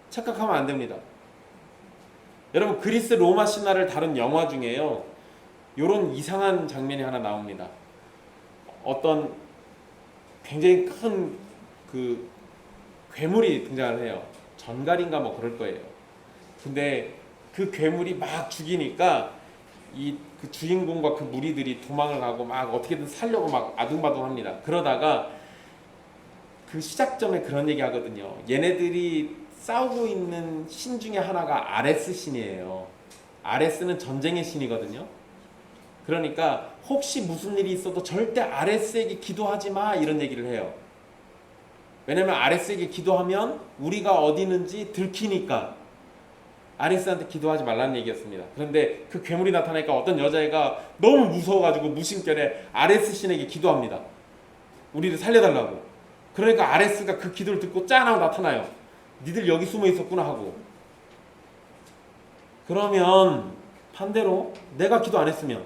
착각하면 안 됩니다. 여러분, 그리스 로마 신화를 다룬 영화 중에요, 이런 이상한 장면이 하나 나옵니다. 어떤 굉장히 큰 그 괴물이 등장을 해요. 전갈인가 뭐 그럴 거예요. 근데 그 괴물이 막 죽이니까 그 주인공과 그 무리들이 도망을 가고 막 어떻게든 살려고 막 아둥바둥합니다. 그러다가 그 시작점에 그런 얘기 하거든요. 얘네들이 싸우고 있는 신 중에 하나가 아레스 신이에요. 아레스는 전쟁의 신이거든요. 그러니까 혹시 무슨 일이 있어도 절대 아레스에게 기도하지 마, 이런 얘기를 해요. 왜냐면 아레스에게 기도하면 우리가 어디 있는지 들키니까 아레스한테 기도하지 말라는 얘기였습니다. 그런데 그 괴물이 나타나니까 어떤 여자애가 너무 무서워가지고 무심결에 아레스 신에게 기도합니다. 우리를 살려달라고. 그러니까 아레스가 그 기도를 듣고 짠 하고 나타나요. 니들 여기 숨어 있었구나 하고. 그러면 반대로 내가 기도 안 했으면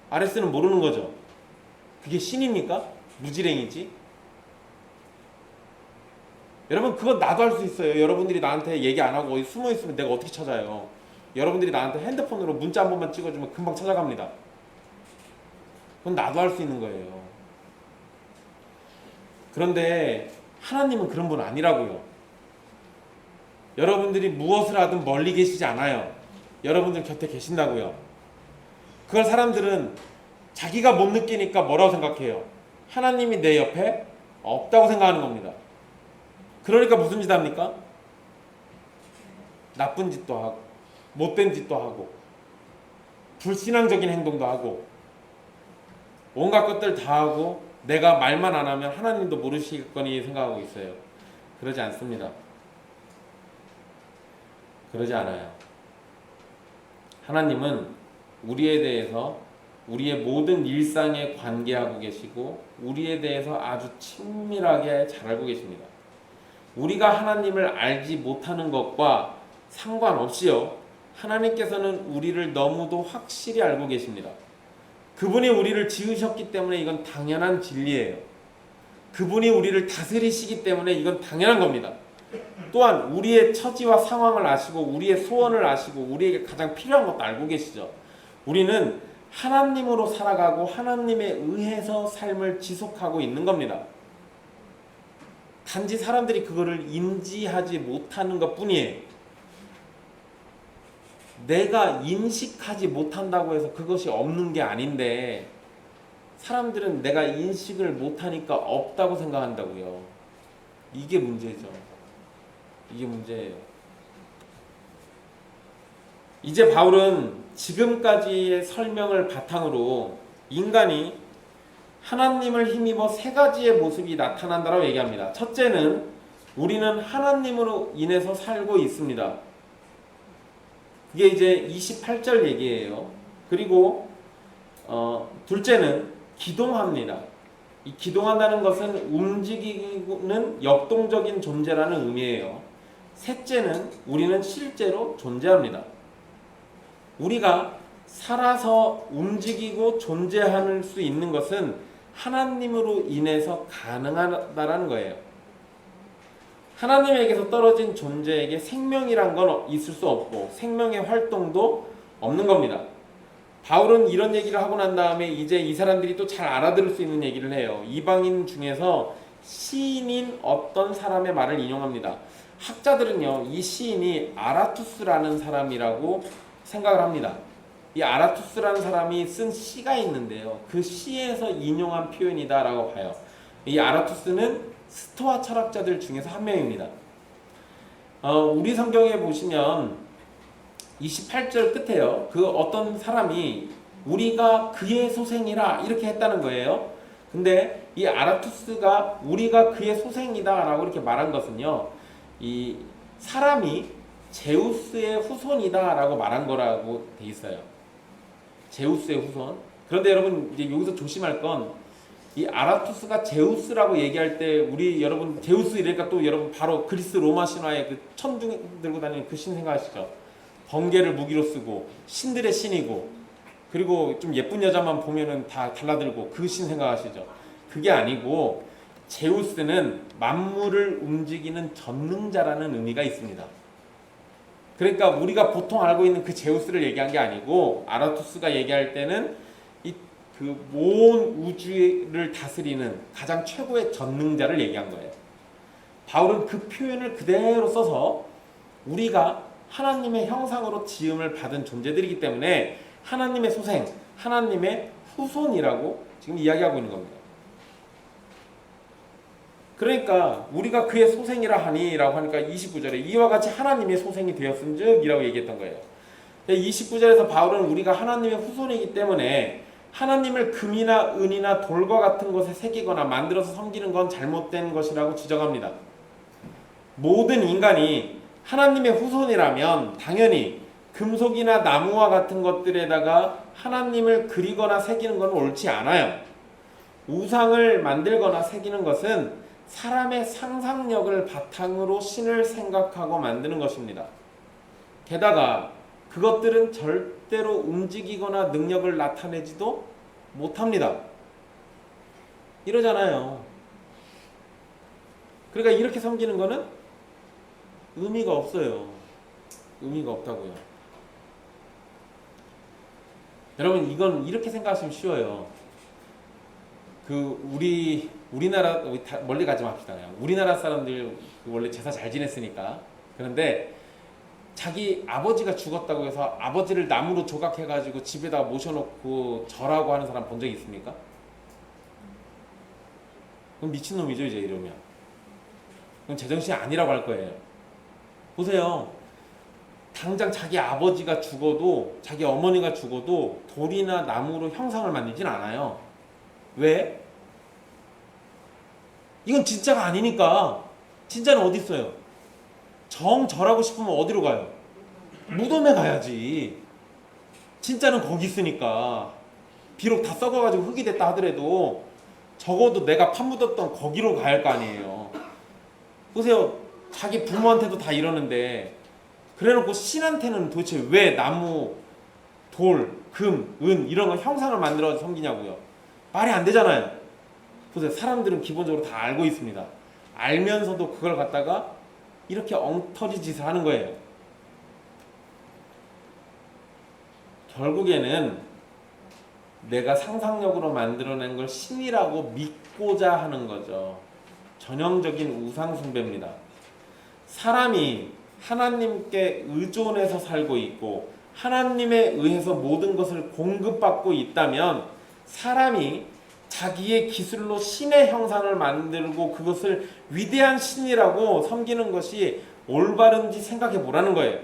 아레스는 모르는 거죠. 그게 신입니까? 무지랭이지? 여러분 그건 나도 할 수 있어요. 여러분들이 나한테 얘기 안 하고 어디 숨어 있으면 내가 어떻게 찾아요? 여러분들이 나한테 핸드폰으로 문자 한 번만 찍어주면 금방 찾아갑니다. 그건 나도 할 수 있는 거예요. 그런데 하나님은 그런 분 아니라고요. 여러분들이 무엇을 하든 멀리 계시지 않아요. 여러분들 곁에 계신다고요. 그걸 사람들은 자기가 못 느끼니까 뭐라고 생각해요? 하나님이 내 옆에 없다고 생각하는 겁니다. 그러니까 무슨 짓 합니까? 나쁜 짓도 하고 못된 짓도 하고 불신앙적인 행동도 하고 온갖 것들 다 하고 내가 말만 안 하면 하나님도 모르시겠거니 생각하고 있어요. 그러지 않습니다. 그러지 않아요. 하나님은 우리에 대해서 우리의 모든 일상에 관계하고 계시고 우리에 대해서 아주 친밀하게 잘 알고 계십니다. 우리가 하나님을 알지 못하는 것과 상관없이요, 하나님께서는 우리를 너무도 확실히 알고 계십니다. 그분이 우리를 지으셨기 때문에 이건 당연한 진리예요. 그분이 우리를 다스리시기 때문에 이건 당연한 겁니다. 또한 우리의 처지와 상황을 아시고 우리의 소원을 아시고 우리에게 가장 필요한 것도 알고 계시죠. 우리는 하나님으로 살아가고 하나님에 의해서 삶을 지속하고 있는 겁니다. 단지 사람들이 그거를 인지하지 못하는 것뿐이에요. 내가 인식하지 못한다고 해서 그것이 없는 게 아닌데 사람들은 내가 인식을 못하니까 없다고 생각한다고요. 이게 문제죠. 이게 문제예요. 이제 바울은 지금까지의 설명을 바탕으로 인간이 하나님을 힘입어 세 가지의 모습이 나타난다고 얘기합니다. 첫째는 우리는 하나님으로 인해서 살고 있습니다. 이게 이제 28절 얘기예요. 그리고 둘째는 기동합니다. 이 기동한다는 것은 움직이는 역동적인 존재라는 의미예요. 셋째는 우리는 실제로 존재합니다. 우리가 살아서 움직이고 존재할 수 있는 것은 하나님으로 인해서 가능하다라는 거예요. 하나님에게서 떨어진 존재에게 생명이란 건 있을 수 없고 생명의 활동도 없는 겁니다. 바울은 이런 얘기를 하고 난 다음에 이제 이 사람들이 또 잘 알아들을 수 있는 얘기를 해요. 이방인 중에서 시인인 어떤 사람의 말을 인용합니다. 학자들은요, 이 시인이 아라투스라는 사람이라고 생각을 합니다. 이 아라투스라는 사람이 쓴 시가 있는데요, 그 시에서 인용한 표현이다라고 봐요. 이 아라투스는 스토아 철학자들 중에서 한 명입니다. 우리 성경에 보시면 28절 끝에요, 그 어떤 사람이 우리가 그의 소생이라 이렇게 했다는 거예요. 근데 이 아라투스가 우리가 그의 소생이다 라고 이렇게 말한 것은요, 이 사람이 제우스의 후손이다 라고 말한 거라고 돼 있어요. 제우스의 후손. 그런데 여러분 이제 여기서 조심할 건, 이 아라투스가 제우스라고 얘기할 때 우리 여러분 제우스 이러니까 또 여러분 바로 그리스 로마 신화의 그 천둥 들고 다니는 그 신 생각하시죠? 번개를 무기로 쓰고 신들의 신이고, 그리고 좀 예쁜 여자만 보면은 다 달라들고 그 신 생각하시죠? 그게 아니고 제우스는 만물을 움직이는 전능자라는 의미가 있습니다. 그러니까 우리가 보통 알고 있는 그 제우스를 얘기한 게 아니고, 아라투스가 얘기할 때는 이 그 온 우주를 다스리는 가장 최고의 전능자를 얘기한 거예요. 바울은 그 표현을 그대로 써서 우리가 하나님의 형상으로 지음을 받은 존재들이기 때문에 하나님의 소생, 하나님의 후손이라고 지금 이야기하고 있는 겁니다. 그러니까 우리가 그의 소생이라 하니 라고 하니까 29절에 이와 같이 하나님의 소생이 되었은즉 이라고 얘기했던 거예요. 29절에서 바울은 우리가 하나님의 후손이기 때문에 하나님을 금이나 은이나 돌과 같은 것에 새기거나 만들어서 섬기는 건 잘못된 것이라고 지적합니다. 모든 인간이 하나님의 후손이라면 당연히 금속이나 나무와 같은 것들에다가 하나님을 그리거나 새기는 건 옳지 않아요. 우상을 만들거나 새기는 것은 사람의 상상력을 바탕으로 신을 생각하고 만드는 것입니다. 게다가 그것들은 절대로 움직이거나 능력을 나타내지도 못합니다. 이러잖아요. 그러니까 이렇게 섬기는 거는 의미가 없어요. 의미가 없다고요. 여러분, 이건 이렇게 생각하시면 쉬워요. 우리나라 멀리 가지 맙시다. 그냥. 우리나라 사람들 원래 제사 잘 지냈으니까. 그런데 자기 아버지가 죽었다고 해서 아버지를 나무로 조각해가지고 집에다가 모셔놓고 절하고 하는 사람 본 적 있습니까? 그럼 미친놈이죠, 이제 이러면. 그럼 제정신이 아니라고 할 거예요. 보세요. 당장 자기 아버지가 죽어도, 자기 어머니가 죽어도 돌이나 나무로 형상을 만들진 않아요. 왜? 이건 진짜가 아니니까. 진짜는 어디 있어요? 절하고 싶으면 어디로 가요? 무덤에 가야지. 진짜는 거기 있으니까. 비록 다 썩어가지고 흙이 됐다 하더라도 적어도 내가 판 묻었던 거기로 가야 할 거 아니에요. 보세요. 자기 부모한테도 다 이러는데 그래놓고 신한테는 도대체 왜 나무, 돌, 금, 은 이런 거 형상을 만들어 섬기냐고요. 말이 안 되잖아요. 보세요. 사람들은 기본적으로 다 알고 있습니다. 알면서도 그걸 갖다가 이렇게 엉터리 짓을 하는 거예요. 결국에는 내가 상상력으로 만들어낸 걸 신이라고 믿고자 하는 거죠. 전형적인 우상 숭배입니다. 사람이 하나님께 의존해서 살고 있고 하나님에 의해서 모든 것을 공급받고 있다면 사람이 자기의 기술로 신의 형상을 만들고 그것을 위대한 신이라고 섬기는 것이 올바른지 생각해 보라는 거예요.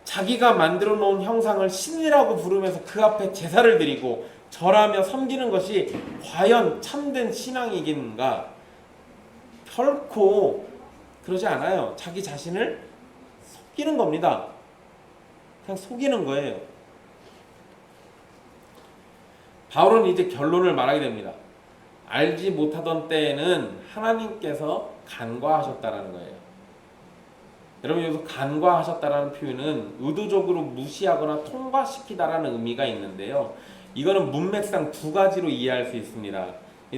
자기가 만들어 놓은 형상을 신이라고 부르면서 그 앞에 제사를 드리고 절하며 섬기는 것이 과연 참된 신앙이긴가? 결코 그러지 않아요. 자기 자신을 속이는 겁니다. 그냥 속이는 거예요. 바울은 이제 결론을 말하게 됩니다. 알지 못하던 때에는 하나님께서 간과하셨다라는 거예요. 여러분, 여기서 간과하셨다라는 표현은 의도적으로 무시하거나 통과시키다라는 의미가 있는데요. 이거는 문맥상 두 가지로 이해할 수 있습니다.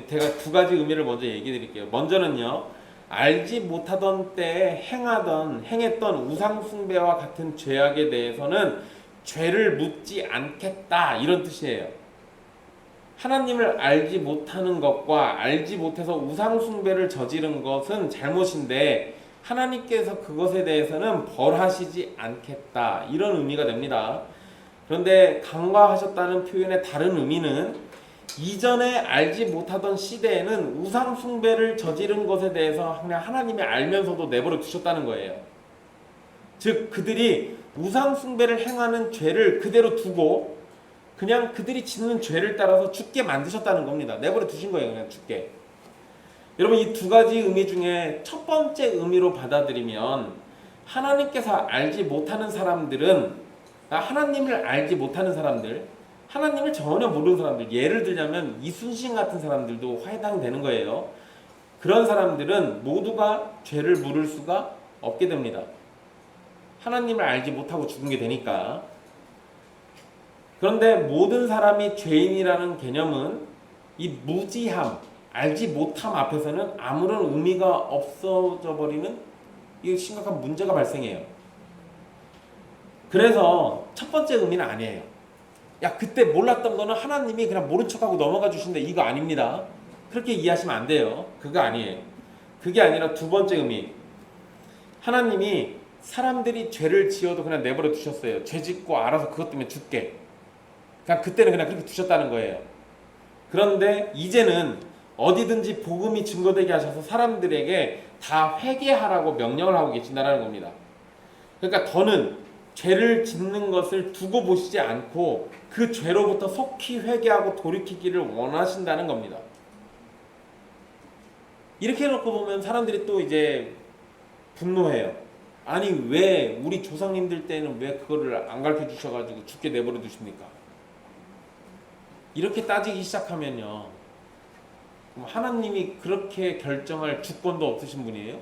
제가 두 가지 의미를 먼저 얘기해 드릴게요. 먼저는요, 알지 못하던 때에 행했던 우상숭배와 같은 죄악에 대해서는 죄를 묻지 않겠다, 이런 뜻이에요. 하나님을 알지 못하는 것과 알지 못해서 우상숭배를 저지른 것은 잘못인데 하나님께서 그것에 대해서는 벌하시지 않겠다, 이런 의미가 됩니다. 그런데 간과하셨다는 표현의 다른 의미는 이전에 알지 못하던 시대에는 우상숭배를 저지른 것에 대해서 그냥 하나님이 알면서도 내버려 두셨다는 거예요. 즉 그들이 우상숭배를 행하는 죄를 그대로 두고 그냥 그들이 짓는 죄를 따라서 죽게 만드셨다는 겁니다. 내버려 두신 거예요. 그냥 죽게. 여러분, 이 두 가지 의미 중에 첫 번째 의미로 받아들이면 하나님께서 알지 못하는 사람들은, 하나님을 알지 못하는 사람들, 하나님을 전혀 모르는 사람들, 예를 들자면 이순신 같은 사람들도 해당되는 거예요. 그런 사람들은 모두가 죄를 물을 수가 없게 됩니다. 하나님을 알지 못하고 죽은 게 되니까. 그런데 모든 사람이 죄인이라는 개념은 이 무지함, 알지 못함 앞에서는 아무런 의미가 없어져 버리는 이 심각한 문제가 발생해요. 그래서 첫 번째 의미는 아니에요. 야, 그때 몰랐던 거는 하나님이 그냥 모른 척하고 넘어가 주신다, 이거 아닙니다. 그렇게 이해하시면 안 돼요. 그거 아니에요. 그게 아니라 두 번째 의미, 하나님이 사람들이 죄를 지어도 그냥 내버려 두셨어요. 죄 짓고 알아서 그것 때문에 죽게. 그냥 그때는 그냥 그렇게 두셨다는 거예요. 그런데 이제는 어디든지 복음이 증거되게 하셔서 사람들에게 다 회개하라고 명령을 하고 계신다는 겁니다. 그러니까 더는 죄를 짓는 것을 두고 보시지 않고 그 죄로부터 속히 회개하고 돌이키기를 원하신다는 겁니다. 이렇게 해놓고 보면 사람들이 또 이제 분노해요. 아니 왜 우리 조상님들 때는 왜 그거를 안 가르쳐 주셔가지고 죽게 내버려 두십니까? 이렇게 따지기 시작하면요, 하나님이 그렇게 결정할 주권도 없으신 분이에요?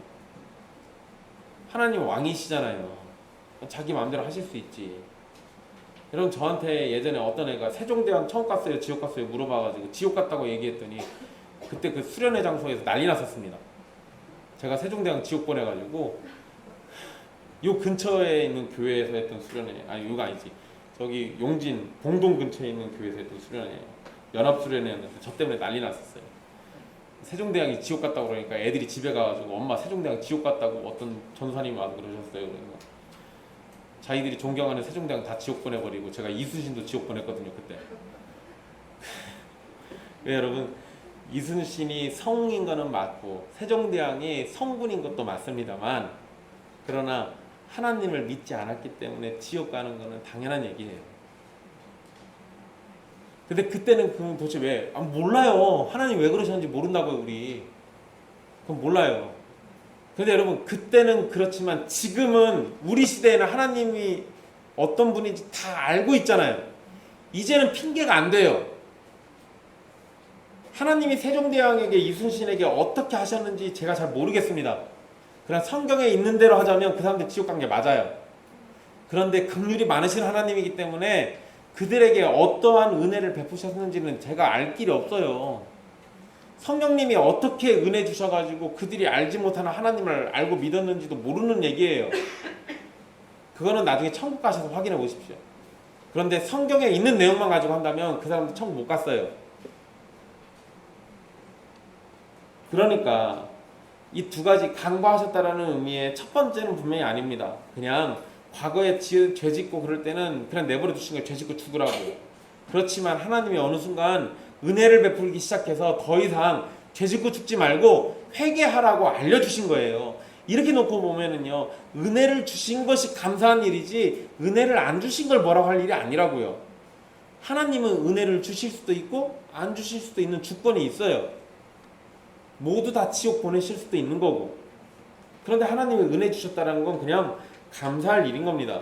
하나님 왕이시잖아요. 자기 마음대로 하실 수 있지. 여러분, 저한테 예전에 어떤 애가 세종대왕 처음 갔어요, 지옥 갔어요 물어봐가지고 지옥 갔다고 얘기했더니 그때 그 수련회 장소에서 난리 났었습니다. 제가 세종대왕 지옥 보내가지고 요 근처에 있는 교회에서 했던 수련회, 아니 요가 아니지, 저기 용진 봉동 근처에 있는 교회에서 했던 수련회, 연합수련회였는데 저 때문에 난리 났었어요. 세종대왕이 지옥 갔다고 그러니까 애들이 집에 가가지고 엄마 세종대왕 지옥 갔다고 어떤 전사님이 와서 그러셨어요. 그러니까 자기들이 존경하는 세종대왕 다 지옥 보내버리고 제가 이순신도 지옥 보냈거든요 그때. 왜 여러분, 이순신이 성인 거는 맞고 세종대왕이 성군인 것도 맞습니다만, 그러나 하나님을 믿지 않았기 때문에 지옥 가는 거는 당연한 얘기예요. 근데 그때는 그럼 도대체 왜? 몰라요. 하나님 왜 그러셨는지 모른다고요 우리. 그럼 몰라요. 근데 여러분, 그때는 그렇지만 지금은 우리 시대에는 하나님이 어떤 분인지 다 알고 있잖아요. 이제는 핑계가 안 돼요. 하나님이 세종대왕에게 이순신에게 어떻게 하셨는지 제가 잘 모르겠습니다. 그냥 성경에 있는 대로 하자면 그 사람들 지옥 간 게 맞아요. 그런데 긍휼이 많으신 하나님이기 때문에 그들에게 어떠한 은혜를 베푸셨는지는 제가 알 길이 없어요. 성령님이 어떻게 은혜 주셔가지고 그들이 알지 못하는 하나님을 알고 믿었는지도 모르는 얘기예요. 그거는 나중에 천국 가셔서 확인해 보십시오. 그런데 성경에 있는 내용만 가지고 한다면 그 사람들 천국 못 갔어요. 그러니까 이 두 가지 간과하셨다라는 의미의 첫 번째는 분명히 아닙니다. 그냥 과거에 죄 짓고 그럴 때는 그냥 내버려 두신 거예요. 죄 짓고 죽으라고. 그렇지만 하나님이 어느 순간 은혜를 베풀기 시작해서 더 이상 죄 짓고 죽지 말고 회개하라고 알려주신 거예요. 이렇게 놓고 보면은요, 은혜를 주신 것이 감사한 일이지 은혜를 안 주신 걸 뭐라고 할 일이 아니라고요. 하나님은 은혜를 주실 수도 있고 안 주실 수도 있는 주권이 있어요. 모두 다 지옥 보내실 수도 있는 거고. 그런데 하나님이 은혜 주셨다는 건 그냥 감사할 일인 겁니다.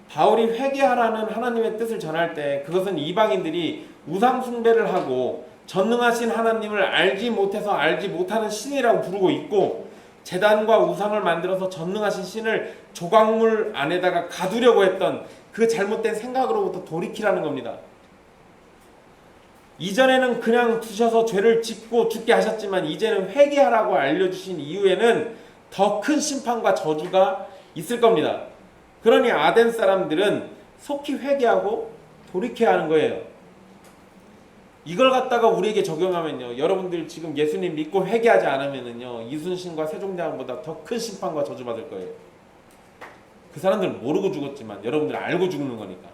바울이 회개하라는 하나님의 뜻을 전할 때 그것은 이방인들이 우상 숭배를 하고 전능하신 하나님을 알지 못해서 알지 못하는 신이라고 부르고 있고, 제단과 우상을 만들어서 전능하신 신을 조각물 안에다가 가두려고 했던 그 잘못된 생각으로부터 돌이키라는 겁니다. 이전에는 그냥 두셔서 죄를 짓고 죽게 하셨지만 이제는 회개하라고 알려주신 이후에는 더 큰 심판과 저주가 있을 겁니다. 그러니 아덴 사람들은 속히 회개하고 돌이켜야 하는 거예요. 이걸 갖다가 우리에게 적용하면요, 여러분들 지금 예수님 믿고 회개하지 않으면은요, 이순신과 세종대왕보다 더 큰 심판과 저주받을 거예요. 그 사람들은 모르고 죽었지만 여러분들 알고 죽는 거니까.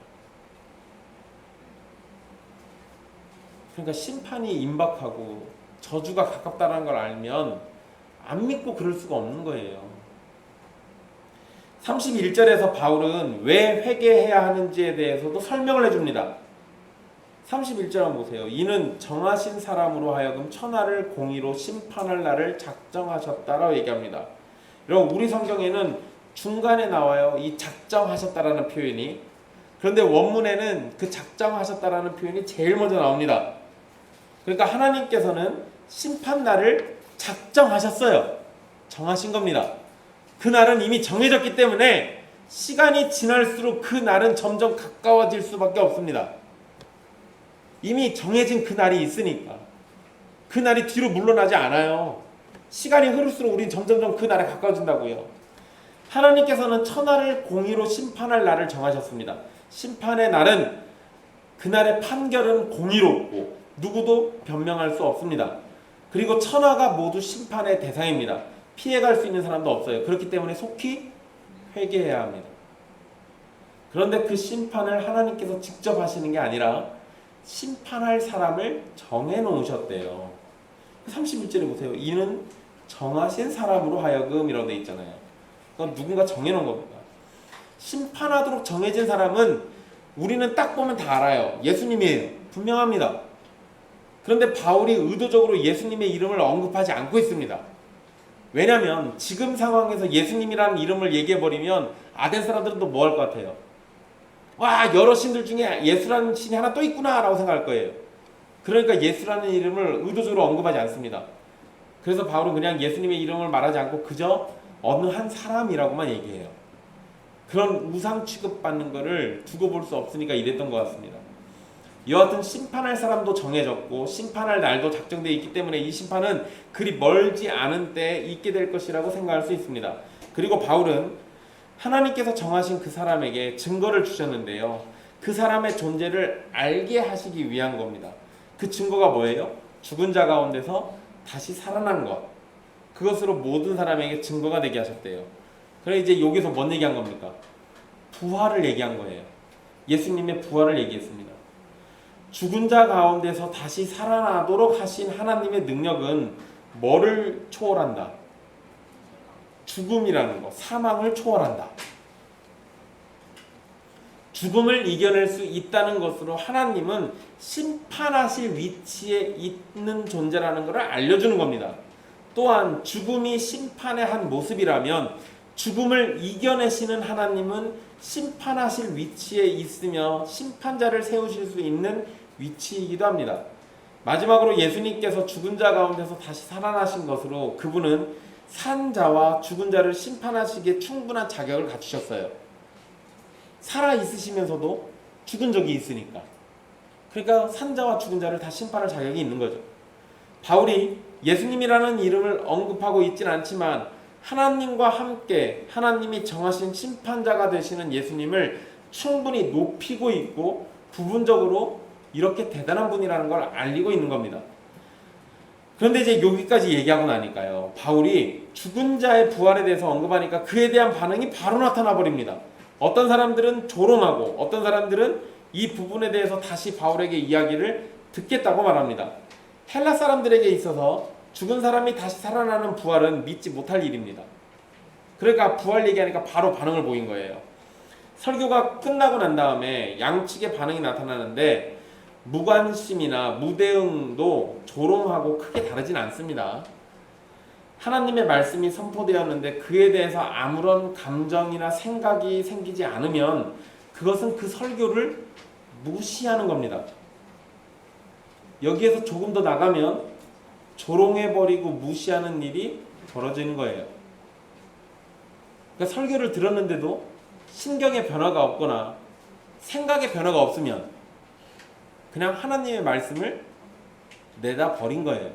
그러니까 심판이 임박하고 저주가 가깝다는 걸 알면 안 믿고 그럴 수가 없는 거예요. 31절에서 바울은 왜 회개해야 하는지에 대해서도 설명을 해줍니다. 31절 한번 보세요. 이는 정하신 사람으로 하여금 천하를 공의로 심판할 날을 작정하셨다라고 얘기합니다. 여러분, 우리 성경에는 중간에 나와요, 이 작정하셨다라는 표현이. 그런데 원문에는 그 작정하셨다라는 표현이 제일 먼저 나옵니다. 그러니까 하나님께서는 심판 날을 작정하셨어요. 정하신 겁니다. 그 날은 이미 정해졌기 때문에 시간이 지날수록 그 날은 점점 가까워질 수밖에 없습니다. 이미 정해진 그 날이 있으니까 그 날이 뒤로 물러나지 않아요. 시간이 흐를수록 우린 점점점 그 날에 가까워진다고요. 하나님께서는 천하를 공의로 심판할 날을 정하셨습니다. 심판의 날은, 그날의 판결은 공의롭고 누구도 변명할 수 없습니다. 그리고 천하가 모두 심판의 대상입니다. 피해갈 수 있는 사람도 없어요. 그렇기 때문에 속히 회개해야 합니다. 그런데 그 심판을 하나님께서 직접 하시는 게 아니라 심판할 사람을 정해놓으셨대요. 31절에 보세요. 이는 정하신 사람으로 하여금 이라고 돼 있잖아요. 그건 누군가 정해놓은 겁니다. 심판하도록 정해진 사람은 우리는 딱 보면 다 알아요. 예수님이에요. 분명합니다. 그런데 바울이 의도적으로 예수님의 이름을 언급하지 않고 있습니다. 왜냐하면 지금 상황에서 예수님이라는 이름을 얘기해버리면 아덴 사람들은 또 뭐 할 것 같아요? 와, 여러 신들 중에 예수라는 신이 하나 또 있구나 라고 생각할 거예요. 그러니까 예수라는 이름을 의도적으로 언급하지 않습니다. 그래서 바울은 그냥 예수님의 이름을 말하지 않고 그저 어느 한 사람이라고만 얘기해요. 그런 우상 취급받는 거를 두고 볼 수 없으니까 이랬던 것 같습니다. 여하튼 심판할 사람도 정해졌고 심판할 날도 작정되어 있기 때문에 이 심판은 그리 멀지 않은 때에 있게 될 것이라고 생각할 수 있습니다. 그리고 바울은 하나님께서 정하신 그 사람에게 증거를 주셨는데요. 그 사람의 존재를 알게 하시기 위한 겁니다. 그 증거가 뭐예요? 죽은 자 가운데서 다시 살아난 것. 그것으로 모든 사람에게 증거가 되게 하셨대요. 그래 이제 여기서 뭔 얘기한 겁니까? 부활을 얘기한 거예요. 예수님의 부활을 얘기했습니다. 죽은 자 가운데서 다시 살아나도록 하신 하나님의 능력은 뭐를 초월한다? 죽음이라는 거, 사망을 초월한다. 죽음을 이겨낼 수 있다는 것으로 하나님은 심판하실 위치에 있는 존재라는 것을 알려주는 겁니다. 또한 죽음이 심판의 한 모습이라면 죽음을 이겨내시는 하나님은 심판하실 위치에 있으며 심판자를 세우실 수 있는 위치이기도 합니다. 마지막으로 예수님께서 죽은 자 가운데서 다시 살아나신 것으로 그분은 산 자와 죽은 자를 심판하시기에 충분한 자격을 갖추셨어요. 살아 있으시면서도 죽은 적이 있으니까. 그러니까 산 자와 죽은 자를 다 심판할 자격이 있는 거죠. 바울이 예수님이라는 이름을 언급하고 있진 않지만 하나님과 함께 하나님이 정하신 심판자가 되시는 예수님을 충분히 높이고 있고 부분적으로 이렇게 대단한 분이라는 걸 알리고 있는 겁니다. 그런데 이제 여기까지 얘기하고 나니까요, 바울이 죽은 자의 부활에 대해서 언급하니까 그에 대한 반응이 바로 나타나 버립니다. 어떤 사람들은 조롱하고 어떤 사람들은 이 부분에 대해서 다시 바울에게 이야기를 듣겠다고 말합니다. 헬라 사람들에게 있어서 죽은 사람이 다시 살아나는 부활은 믿지 못할 일입니다. 그러니까 부활 얘기하니까 바로 반응을 보인 거예요. 설교가 끝나고 난 다음에 양측의 반응이 나타나는데 무관심이나 무대응도 조롱하고 크게 다르진 않습니다. 하나님의 말씀이 선포되었는데 그에 대해서 아무런 감정이나 생각이 생기지 않으면 그것은 그 설교를 무시하는 겁니다. 여기에서 조금 더 나가면 조롱해버리고 무시하는 일이 벌어지는 거예요. 그러니까 설교를 들었는데도 신경의 변화가 없거나 생각의 변화가 없으면 그냥 하나님의 말씀을 내다버린 거예요.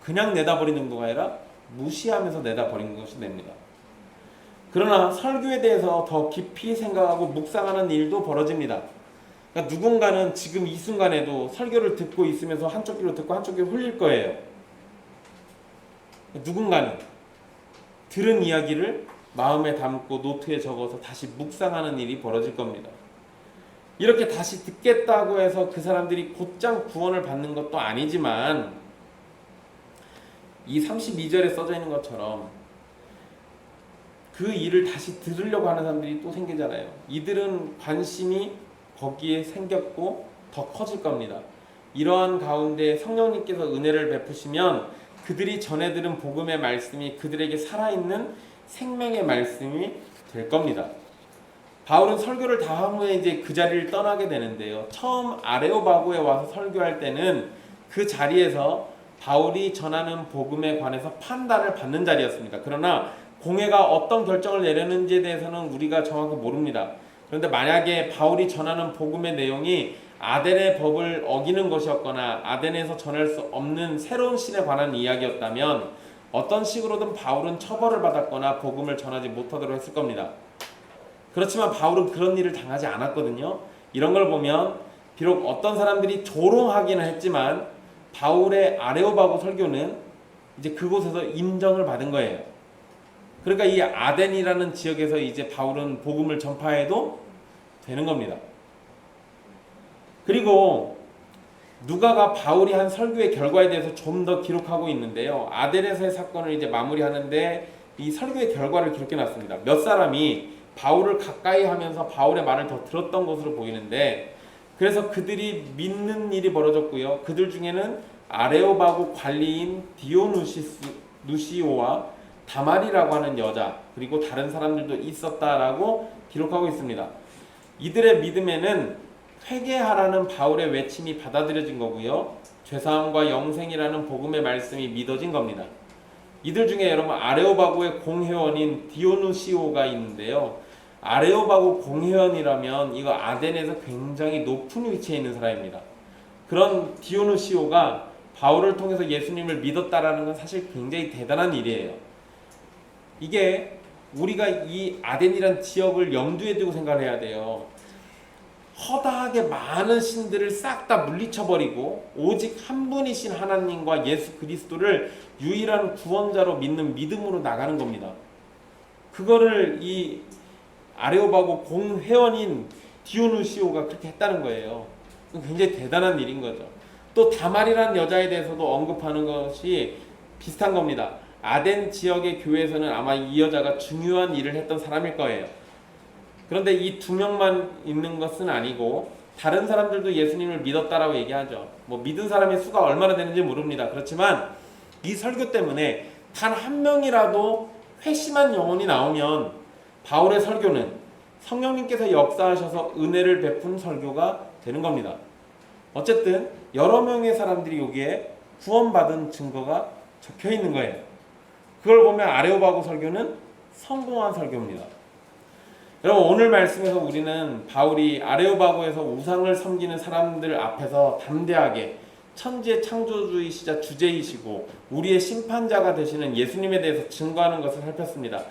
그냥 내다버리는 정도가 아니라 무시하면서 내다버린 것이 됩니다. 그러나 설교에 대해서 더 깊이 생각하고 묵상하는 일도 벌어집니다. 그러니까 누군가는 지금 이 순간에도 설교를 듣고 있으면서 한쪽 귀로 듣고 한쪽 귀로 흘릴 거예요. 누군가는 들은 이야기를 마음에 담고 노트에 적어서 다시 묵상하는 일이 벌어질 겁니다. 이렇게 다시 듣겠다고 해서 그 사람들이 곧장 구원을 받는 것도 아니지만 이 32절에 써져 있는 것처럼 그 일을 다시 들으려고 하는 사람들이 또 생기잖아요. 이들은 관심이 거기에 생겼고 더 커질 겁니다. 이러한 가운데 성령님께서 은혜를 베푸시면 그들이 전해 들은 복음의 말씀이 그들에게 살아있는 생명의 말씀이 될 겁니다. 바울은 설교를 다 한 후에 이제 그 자리를 떠나게 되는데요. 처음 아레오바고에 와서 설교할 때는 그 자리에서 바울이 전하는 복음에 관해서 판단을 받는 자리였습니다. 그러나 공회가 어떤 결정을 내렸는지에 대해서는 우리가 정확히 모릅니다. 그런데 만약에 바울이 전하는 복음의 내용이 아덴의 법을 어기는 것이었거나 아덴에서 전할 수 없는 새로운 신에 관한 이야기였다면 어떤 식으로든 바울은 처벌을 받았거나 복음을 전하지 못하도록 했을 겁니다. 그렇지만 바울은 그런 일을 당하지 않았거든요. 이런 걸 보면 비록 어떤 사람들이 조롱하기는 했지만 바울의 아레오바고 설교는 이제 그곳에서 인정을 받은 거예요. 그러니까 이 아덴이라는 지역에서 이제 바울은 복음을 전파해도 되는 겁니다. 그리고 누가가 바울이 한 설교의 결과에 대해서 좀 더 기록하고 있는데요. 아덴에서의 사건을 이제 마무리하는데 이 설교의 결과를 기록해 놨습니다. 몇 사람이 바울을 가까이 하면서 바울의 말을 더 들었던 것으로 보이는데, 그래서 그들이 믿는 일이 벌어졌고요. 그들 중에는 아레오바고 관리인 디오누시오와 다말이라고 하는 여자, 그리고 다른 사람들도 있었다라고 기록하고 있습니다. 이들의 믿음에는 회개하라는 바울의 외침이 받아들여진 거고요. 죄사함과 영생이라는 복음의 말씀이 믿어진 겁니다. 이들 중에 여러분 아레오바고의 공회원인 디오누시오가 있는데요. 아레오바고 공회원이라면 이거 아덴에서 굉장히 높은 위치에 있는 사람입니다. 그런 디오누시오가 바울을 통해서 예수님을 믿었다라는 건 사실 굉장히 대단한 일이에요. 이게 우리가 이 아덴이란 지역을 염두에 두고 생각을 해야 돼요. 허다하게 많은 신들을 싹 다 물리쳐버리고 오직 한 분이신 하나님과 예수 그리스도를 유일한 구원자로 믿는 믿음으로 나가는 겁니다. 그거를 이 아레오바고 공회원인 디오누시오가 그렇게 했다는 거예요. 굉장히 대단한 일인 거죠. 또 다말이라는 여자에 대해서도 언급하는 것이 비슷한 겁니다. 아덴 지역의 교회에서는 아마 이 여자가 중요한 일을 했던 사람일 거예요. 그런데 이 두 명만 있는 것은 아니고 다른 사람들도 예수님을 믿었다라고 얘기하죠. 뭐 믿은 사람의 수가 얼마나 되는지 모릅니다. 그렇지만 이 설교 때문에 단 한 명이라도 회심한 영혼이 나오면 바울의 설교는 성령님께서 역사하셔서 은혜를 베푼 설교가 되는 겁니다. 어쨌든 여러 명의 사람들이 여기에 구원받은 증거가 적혀 있는 거예요. 그걸 보면 아레오바고 설교는 성공한 설교입니다. 여러분 오늘 말씀에서 우리는 바울이 아레오바고에서 우상을 섬기는 사람들 앞에서 담대하게 천지의 창조주이시자 주제이시고 우리의 심판자가 되시는 예수님에 대해서 증거하는 것을 살폈습니다.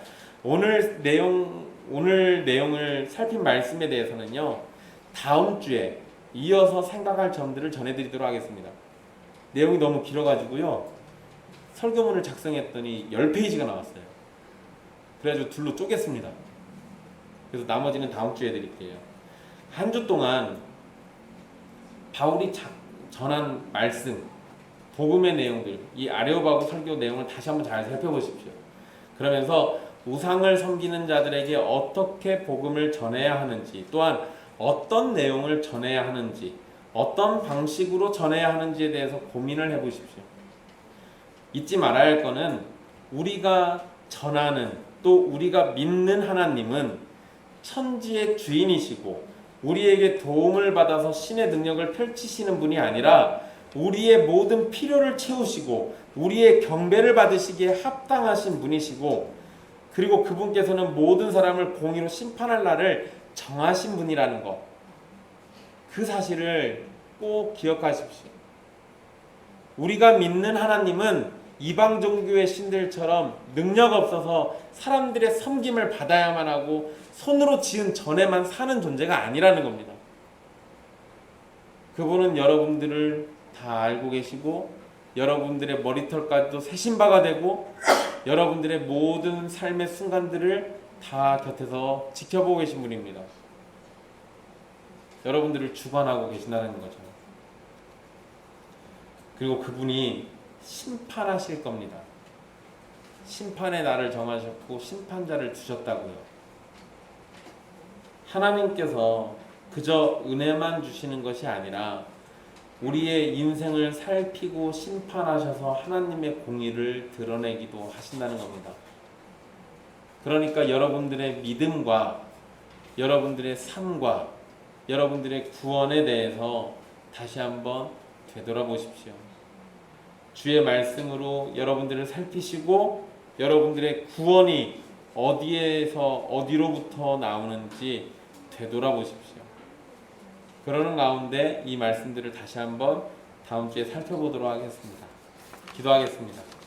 오늘 내용을 살핀 말씀에 대해서는요, 다음 주에 이어서 생각할 점들을 전해드리도록 하겠습니다. 내용이 너무 길어가지고요, 설교문을 작성했더니 10페이지가 나왔어요. 그래가지고 둘로 쪼갰습니다. 그래서 나머지는 다음 주에 드릴게요. 한 주 동안 바울이 전한 말씀, 복음의 내용들, 이 아레오바고 설교 내용을 다시 한번 잘 살펴보십시오. 그러면서 우상을 섬기는 자들에게 어떻게 복음을 전해야 하는지, 또한 어떤 내용을 전해야 하는지, 어떤 방식으로 전해야 하는지에 대해서 고민을 해보십시오. 잊지 말아야 할 것은 우리가 전하는, 또 우리가 믿는 하나님은 천지의 주인이시고 우리에게 도움을 받아서 신의 능력을 펼치시는 분이 아니라 우리의 모든 필요를 채우시고 우리의 경배를 받으시기에 합당하신 분이시고, 그리고 그분께서는 모든 사람을 공의로 심판할 날을 정하신 분이라는 것, 그 사실을 꼭 기억하십시오. 우리가 믿는 하나님은 이방 종교의 신들처럼 능력 없어서 사람들의 섬김을 받아야만 하고 손으로 지은 전에만 사는 존재가 아니라는 겁니다. 그분은 여러분들을 다 알고 계시고 여러분들의 머리털까지도 세신 바가 되고 여러분들의 모든 삶의 순간들을 다 곁에서 지켜보고 계신 분입니다. 여러분들을 주관하고 계신다는 거죠. 그리고 그분이 심판하실 겁니다. 심판의 날을 정하셨고 심판자를 두셨다고요. 하나님께서 그저 은혜만 주시는 것이 아니라 우리의 인생을 살피고 심판하셔서 하나님의 공의를 드러내기도 하신다는 겁니다. 그러니까 여러분들의 믿음과 여러분들의 삶과 여러분들의 구원에 대해서 다시 한번 되돌아보십시오. 주의 말씀으로 여러분들을 살피시고 여러분들의 구원이 어디에서 어디로부터 나오는지 되돌아보십시오. 그러는 가운데 이 말씀들을 다시 한번 다음 주에 살펴보도록 하겠습니다. 기도하겠습니다.